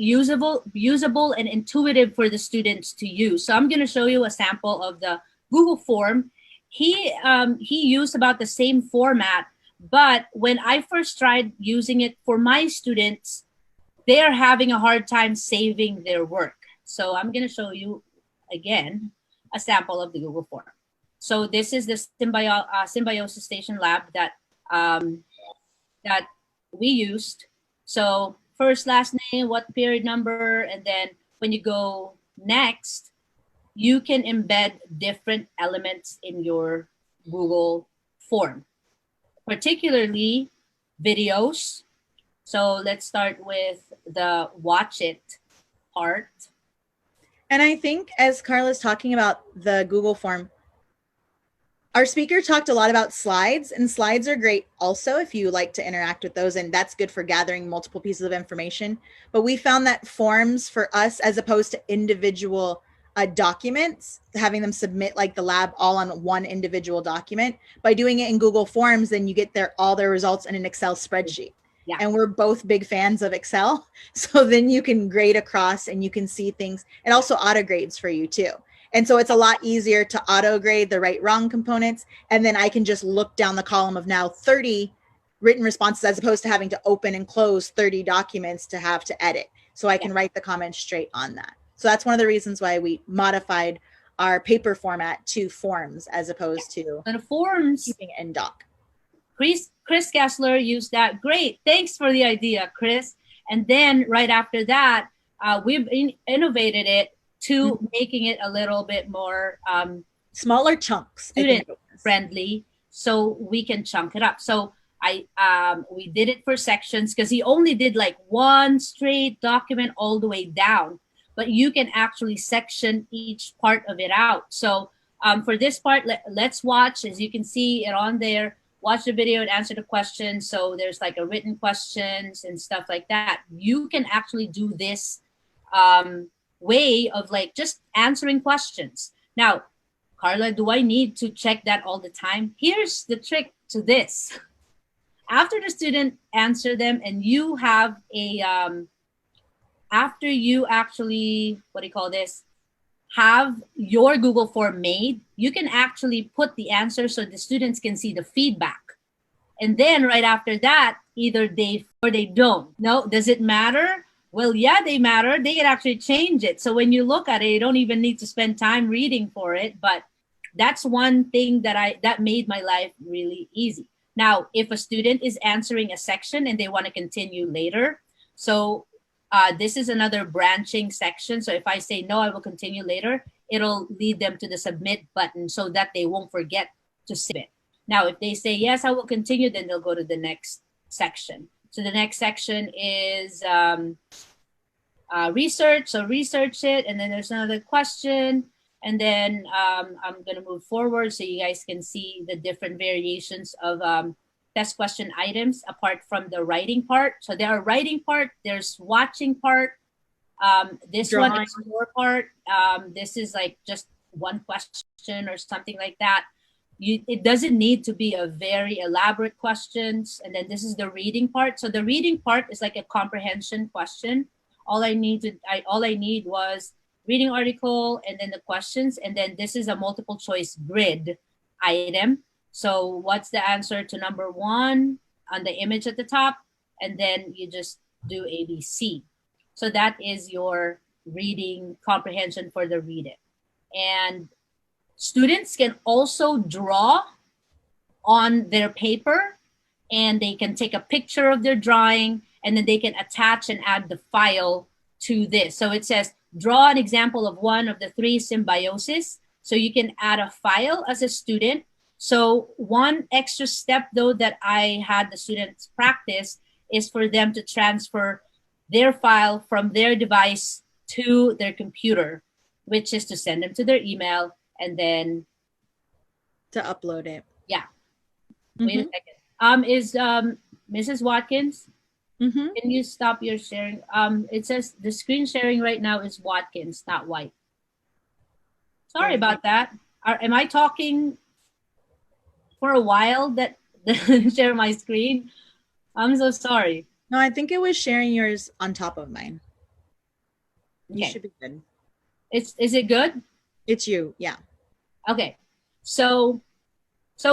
usable and intuitive for the students to use. So I'm going to show you a sample of the Google Form. He used about the same format, but when I first tried using it for my students, they are having a hard time saving their work. So I'm going to show you again a sample of the Google Form. So this is the Symbiosis Station Lab that that we used. So first, last name, what period number, and then when you go next, you can embed different elements in your Google Form, particularly videos. So let's start with the watch it part. And I think as Carla's talking about the Google Form, our speaker talked a lot about slides, and slides are great also if you like to interact with those, and that's good for gathering multiple pieces of information. But we found that forms for us, as opposed to individual documents, having them submit like the lab all on one individual document, by doing it in Google Forms, then you get all their results in an Excel spreadsheet. Yeah. And we're both big fans of Excel. So then you can grade across and you can see things. It also auto grades for you too. And so it's a lot easier to auto grade the right wrong components. And then I can just look down the column of now 30 written responses, as opposed to having to open and close 30 documents to have to edit. So I can write the comments straight on that. So that's one of the reasons why we modified our paper format to forms, as opposed to the forms keeping it in doc. Chris Kessler used that. Great. Thanks for the idea, Chris. And then right after that, we've innovated it to making it a little bit more smaller chunks, student friendly, so we can chunk it up. So we did it for sections, because he only did like one straight document all the way down, but you can actually section each part of it out. So for this part, let's watch. As you can see it on there, watch the video and answer the question. So there's like a written questions and stuff like that. You can actually do this way of like just answering questions. Now, Carla, do I need to check that all the time? Here's the trick to this. After the student answer them, and you have a, after you actually, have your Google Form made, you can actually put the answer so the students can see the feedback. And then right after that, either they or they don't. No, does it matter? Well, yeah, they matter. They can actually change it. So when you look at it, you don't even need to spend time reading for it. But that's one thing that made my life really easy. Now, if a student is answering a section and they want to continue later, so this is another branching section. So if I say, no, I will continue later, it'll lead them to the submit button so that they won't forget to submit. Now, if they say, yes, I will continue, then they'll go to the next section. So the next section is research. So research it. And then there's another question. And then I'm going to move forward so you guys can see the different variations of test question items apart from the writing part. So there are writing part, there's watching part. This drawing. One is more part. This is like just one question or something like that. It doesn't need to be a very elaborate questions. And then this is the reading part. So the reading part is like a comprehension question. All I need was reading article and then the questions. And then this is a multiple choice grid item. So what's the answer to number 1 on the image at the top? And then you just do ABC. So that is your reading comprehension for the read it. And students can also draw on their paper, and they can take a picture of their drawing, and then they can attach and add the file to this. So it says, draw an example of one of the 3 symbiosis. So you can add a file as a student. So one extra step though that I had the students practice is for them to transfer their file from their device to their computer, which is to send them to their email and then to upload it. Yeah. Wait a second. Is Mrs. Watkins? Can you stop your sharing? It says the screen sharing right now is Watkins, not White. Sorry about that. Am I talking for a while that share my screen? I'm so sorry. No, I think it was sharing yours on top of mine. You Okay. should be good. Is it good? It's you, yeah. Okay. So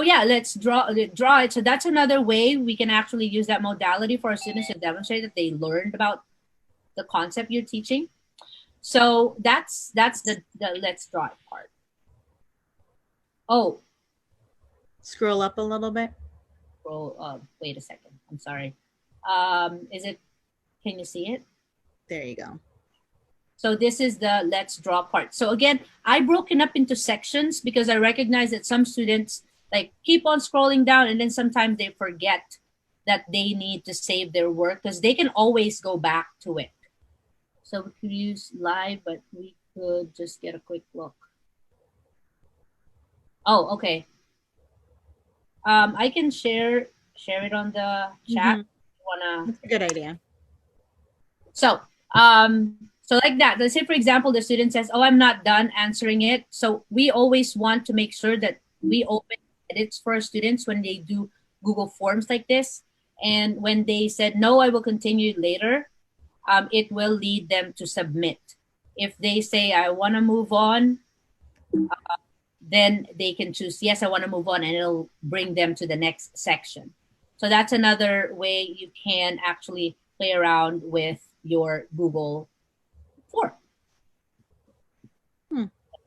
yeah, let's draw it. So that's another way we can actually use that modality for our students to demonstrate that they learned about the concept you're teaching. So that's the let's draw it part. Oh. Scroll up a little bit. Wait a second. I'm sorry. Can you see it? There you go. So this is the let's draw part. So again, I broken up into sections because I recognize that some students like keep on scrolling down and then sometimes they forget that they need to save their work because they can always go back to it. So we could use live, but we could just get a quick look. Oh, okay. I can share it on the chat. That's a good idea. So like that. Let's say, for example, the student says, oh, I'm not done answering it. So we always want to make sure that we open edits for our students when they do Google Forms like this. And when they said, no, I will continue later, it will lead them to submit. If they say, I want to move on, then they can choose, yes, I want to move on, and it'll bring them to the next section. So that's another way you can actually play around with your Google Form.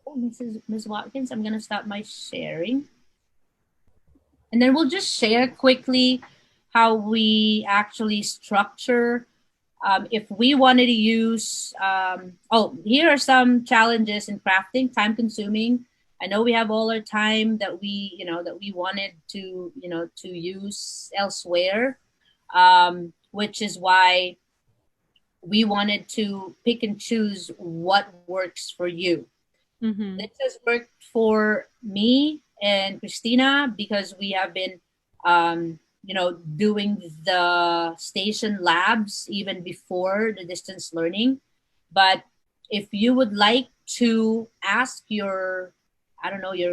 Oh, Ms. Watkins, I'm going to stop my sharing. And then we'll just share quickly how we actually structure. If we wanted to use, here are some challenges in crafting, time consuming. I know we have all our time that we wanted to, to use elsewhere, which is why we wanted to pick and choose what works for you. This has worked for me and Christina because we have been, doing the station labs even before the distance learning. But if you would like to ask your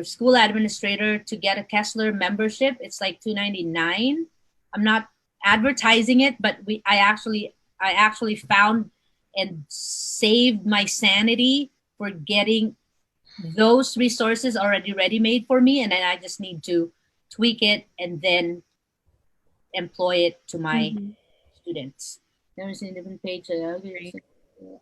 school administrator to get a Kessler membership, it's like $2.99. I'm not advertising it, but I actually found and saved my sanity for getting those resources already ready-made for me, and then I just need to tweak it and then employ it to my students. Never seen a different page.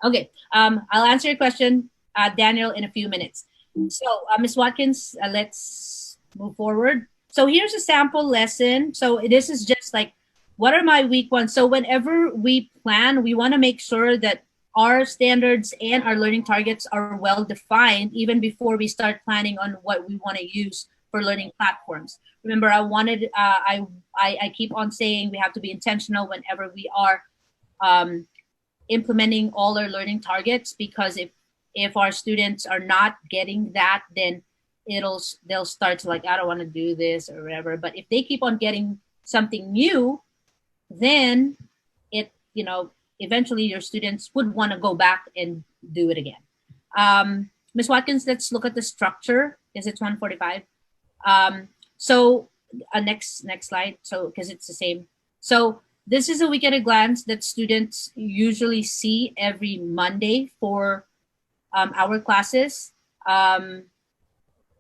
Okay, I'll answer your question, Daniel, in a few minutes. So, Ms. Watkins, let's move forward. So here's a sample lesson. So this is just like, what are my week ones? So whenever we plan, we want to make sure that our standards and our learning targets are well defined even before we start planning on what we want to use for learning platforms. Remember, I keep on saying we have to be intentional whenever we are implementing all our learning targets, because if our students are not getting that, then they'll start to like, I don't want to do this or whatever. But if they keep on getting something new, then eventually your students would want to go back and do it again. Ms. Watkins, let's look at the structure. Is it 145? So next slide. So because it's the same. So this is a week at a glance that students usually see every Monday for our classes.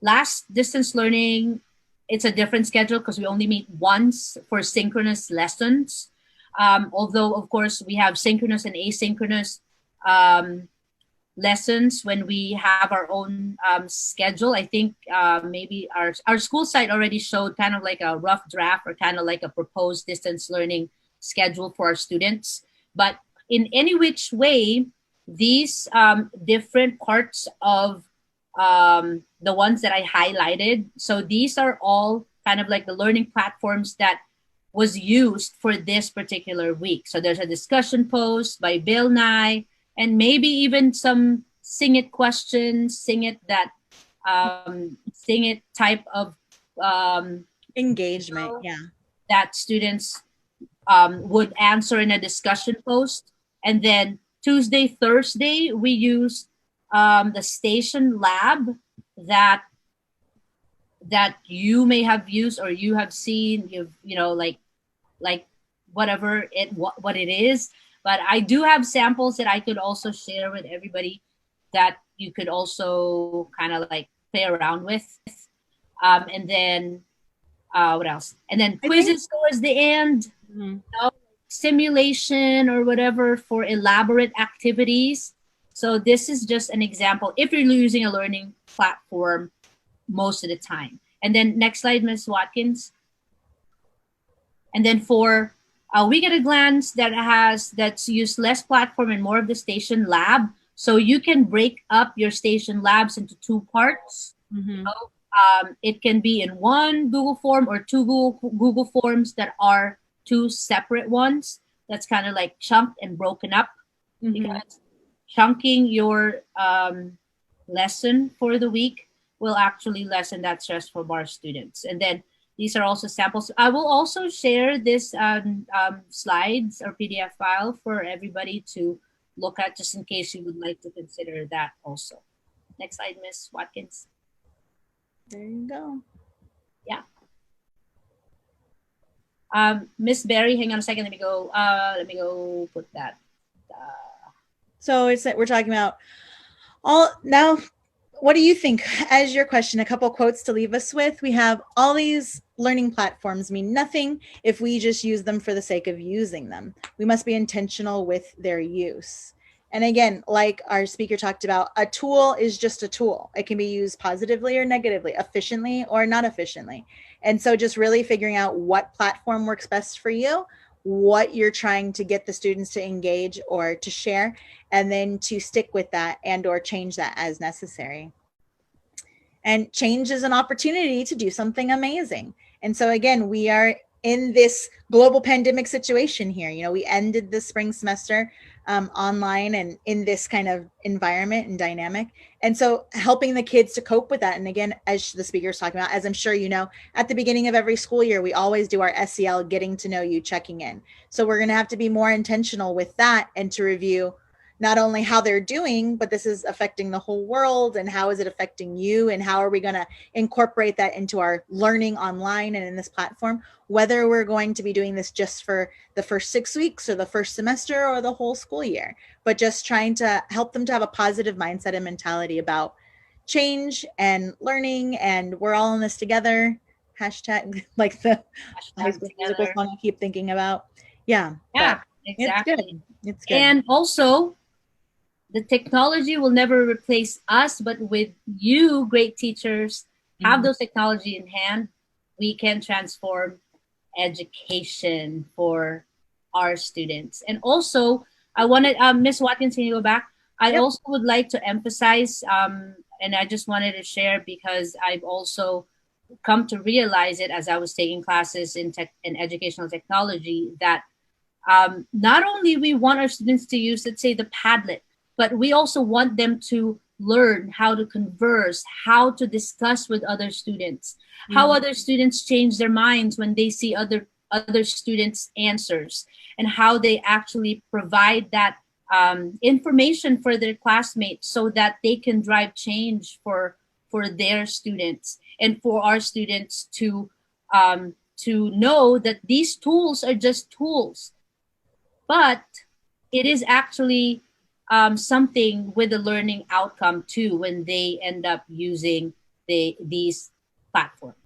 Last distance learning, it's a different schedule because we only meet once for synchronous lessons. Although, of course, we have synchronous and asynchronous lessons when we have our own schedule. I think maybe our school site already showed kind of like a rough draft or kind of like a proposed distance learning schedule for our students. But in any which way, these different parts of the ones that I highlighted, so these are all kind of like the learning platforms that was used for this particular week. So there's a discussion post by Bill Nye, and maybe even some sing it questions, sing it type of Engagement, yeah. That students would answer in a discussion post. And then Tuesday, Thursday, we use the station lab that you may have used or you have seen, like whatever what it is. But I do have samples that I could also share with everybody that you could also kind of like play around with. And then what else? And then quizzes towards the end, simulation or whatever for elaborate activities. So this is just an example if you're using a learning platform most of the time. And then next slide, Ms. Watkins. And then for we get a glance that's used less platform and more of the station lab. So you can break up your station labs into two parts. It can be in one Google form or two Google forms that are two separate ones. That's kind of like chunked and broken up. Because chunking your lesson for the week will actually lessen that stress for our students. And then these are also samples. I will also share this slides or PDF file for everybody to look at, just in case you would like to consider that also. Next slide, Ms. Watkins. There you go. Yeah. Miss Barry, hang on a second. Let me go put that. So it's that we're talking about now. What do you think as your question? A couple quotes to leave us with. We have all these learning platforms mean nothing if we just use them for the sake of using them. We must be intentional with their use. And again, like our speaker talked about, a tool is just a tool. It can be used positively or negatively, efficiently or not efficiently. And so just really figuring out what platform works best for you, what you're trying to get the students to engage or to share, and then to stick with that and or change that as necessary. And change is an opportunity to do something amazing. And so again, we are in this global pandemic situation here. You know, we ended the spring semester online and in this kind of environment and dynamic. And so helping the kids to cope with that. And again, as the speaker is talking about, as I'm sure you know, at the beginning of every school year, we always do our SEL getting to know you, checking in. So we're going to have to be more intentional with that and to review not only how they're doing, but this is affecting the whole world and how is it affecting you and how are we going to incorporate that into our learning online and in this platform, whether we're going to be doing this just for the first 6 weeks or the first semester or the whole school year, but just trying to help them to have a positive mindset and mentality about change and learning. And we're all in this together. Hashtag like the high school musical song I keep thinking about. Yeah. Exactly. It's good. It's good. And also, the technology will never replace us, but with you, great teachers, have those technology in hand, we can transform education for our students. And also, I wanted, Ms. Watkins, can you go back? I also would like to emphasize, and I just wanted to share because I've also come to realize it as I was taking classes in educational technology that not only we want our students to use, let's say, the Padlet, but we also want them to learn how to converse, how to discuss with other students, how other students change their minds when they see other students' answers, and how they actually provide that information for their classmates so that they can drive change for their students and for our students to know that these tools are just tools, but it is actually something with a learning outcome too when they end up using these platforms.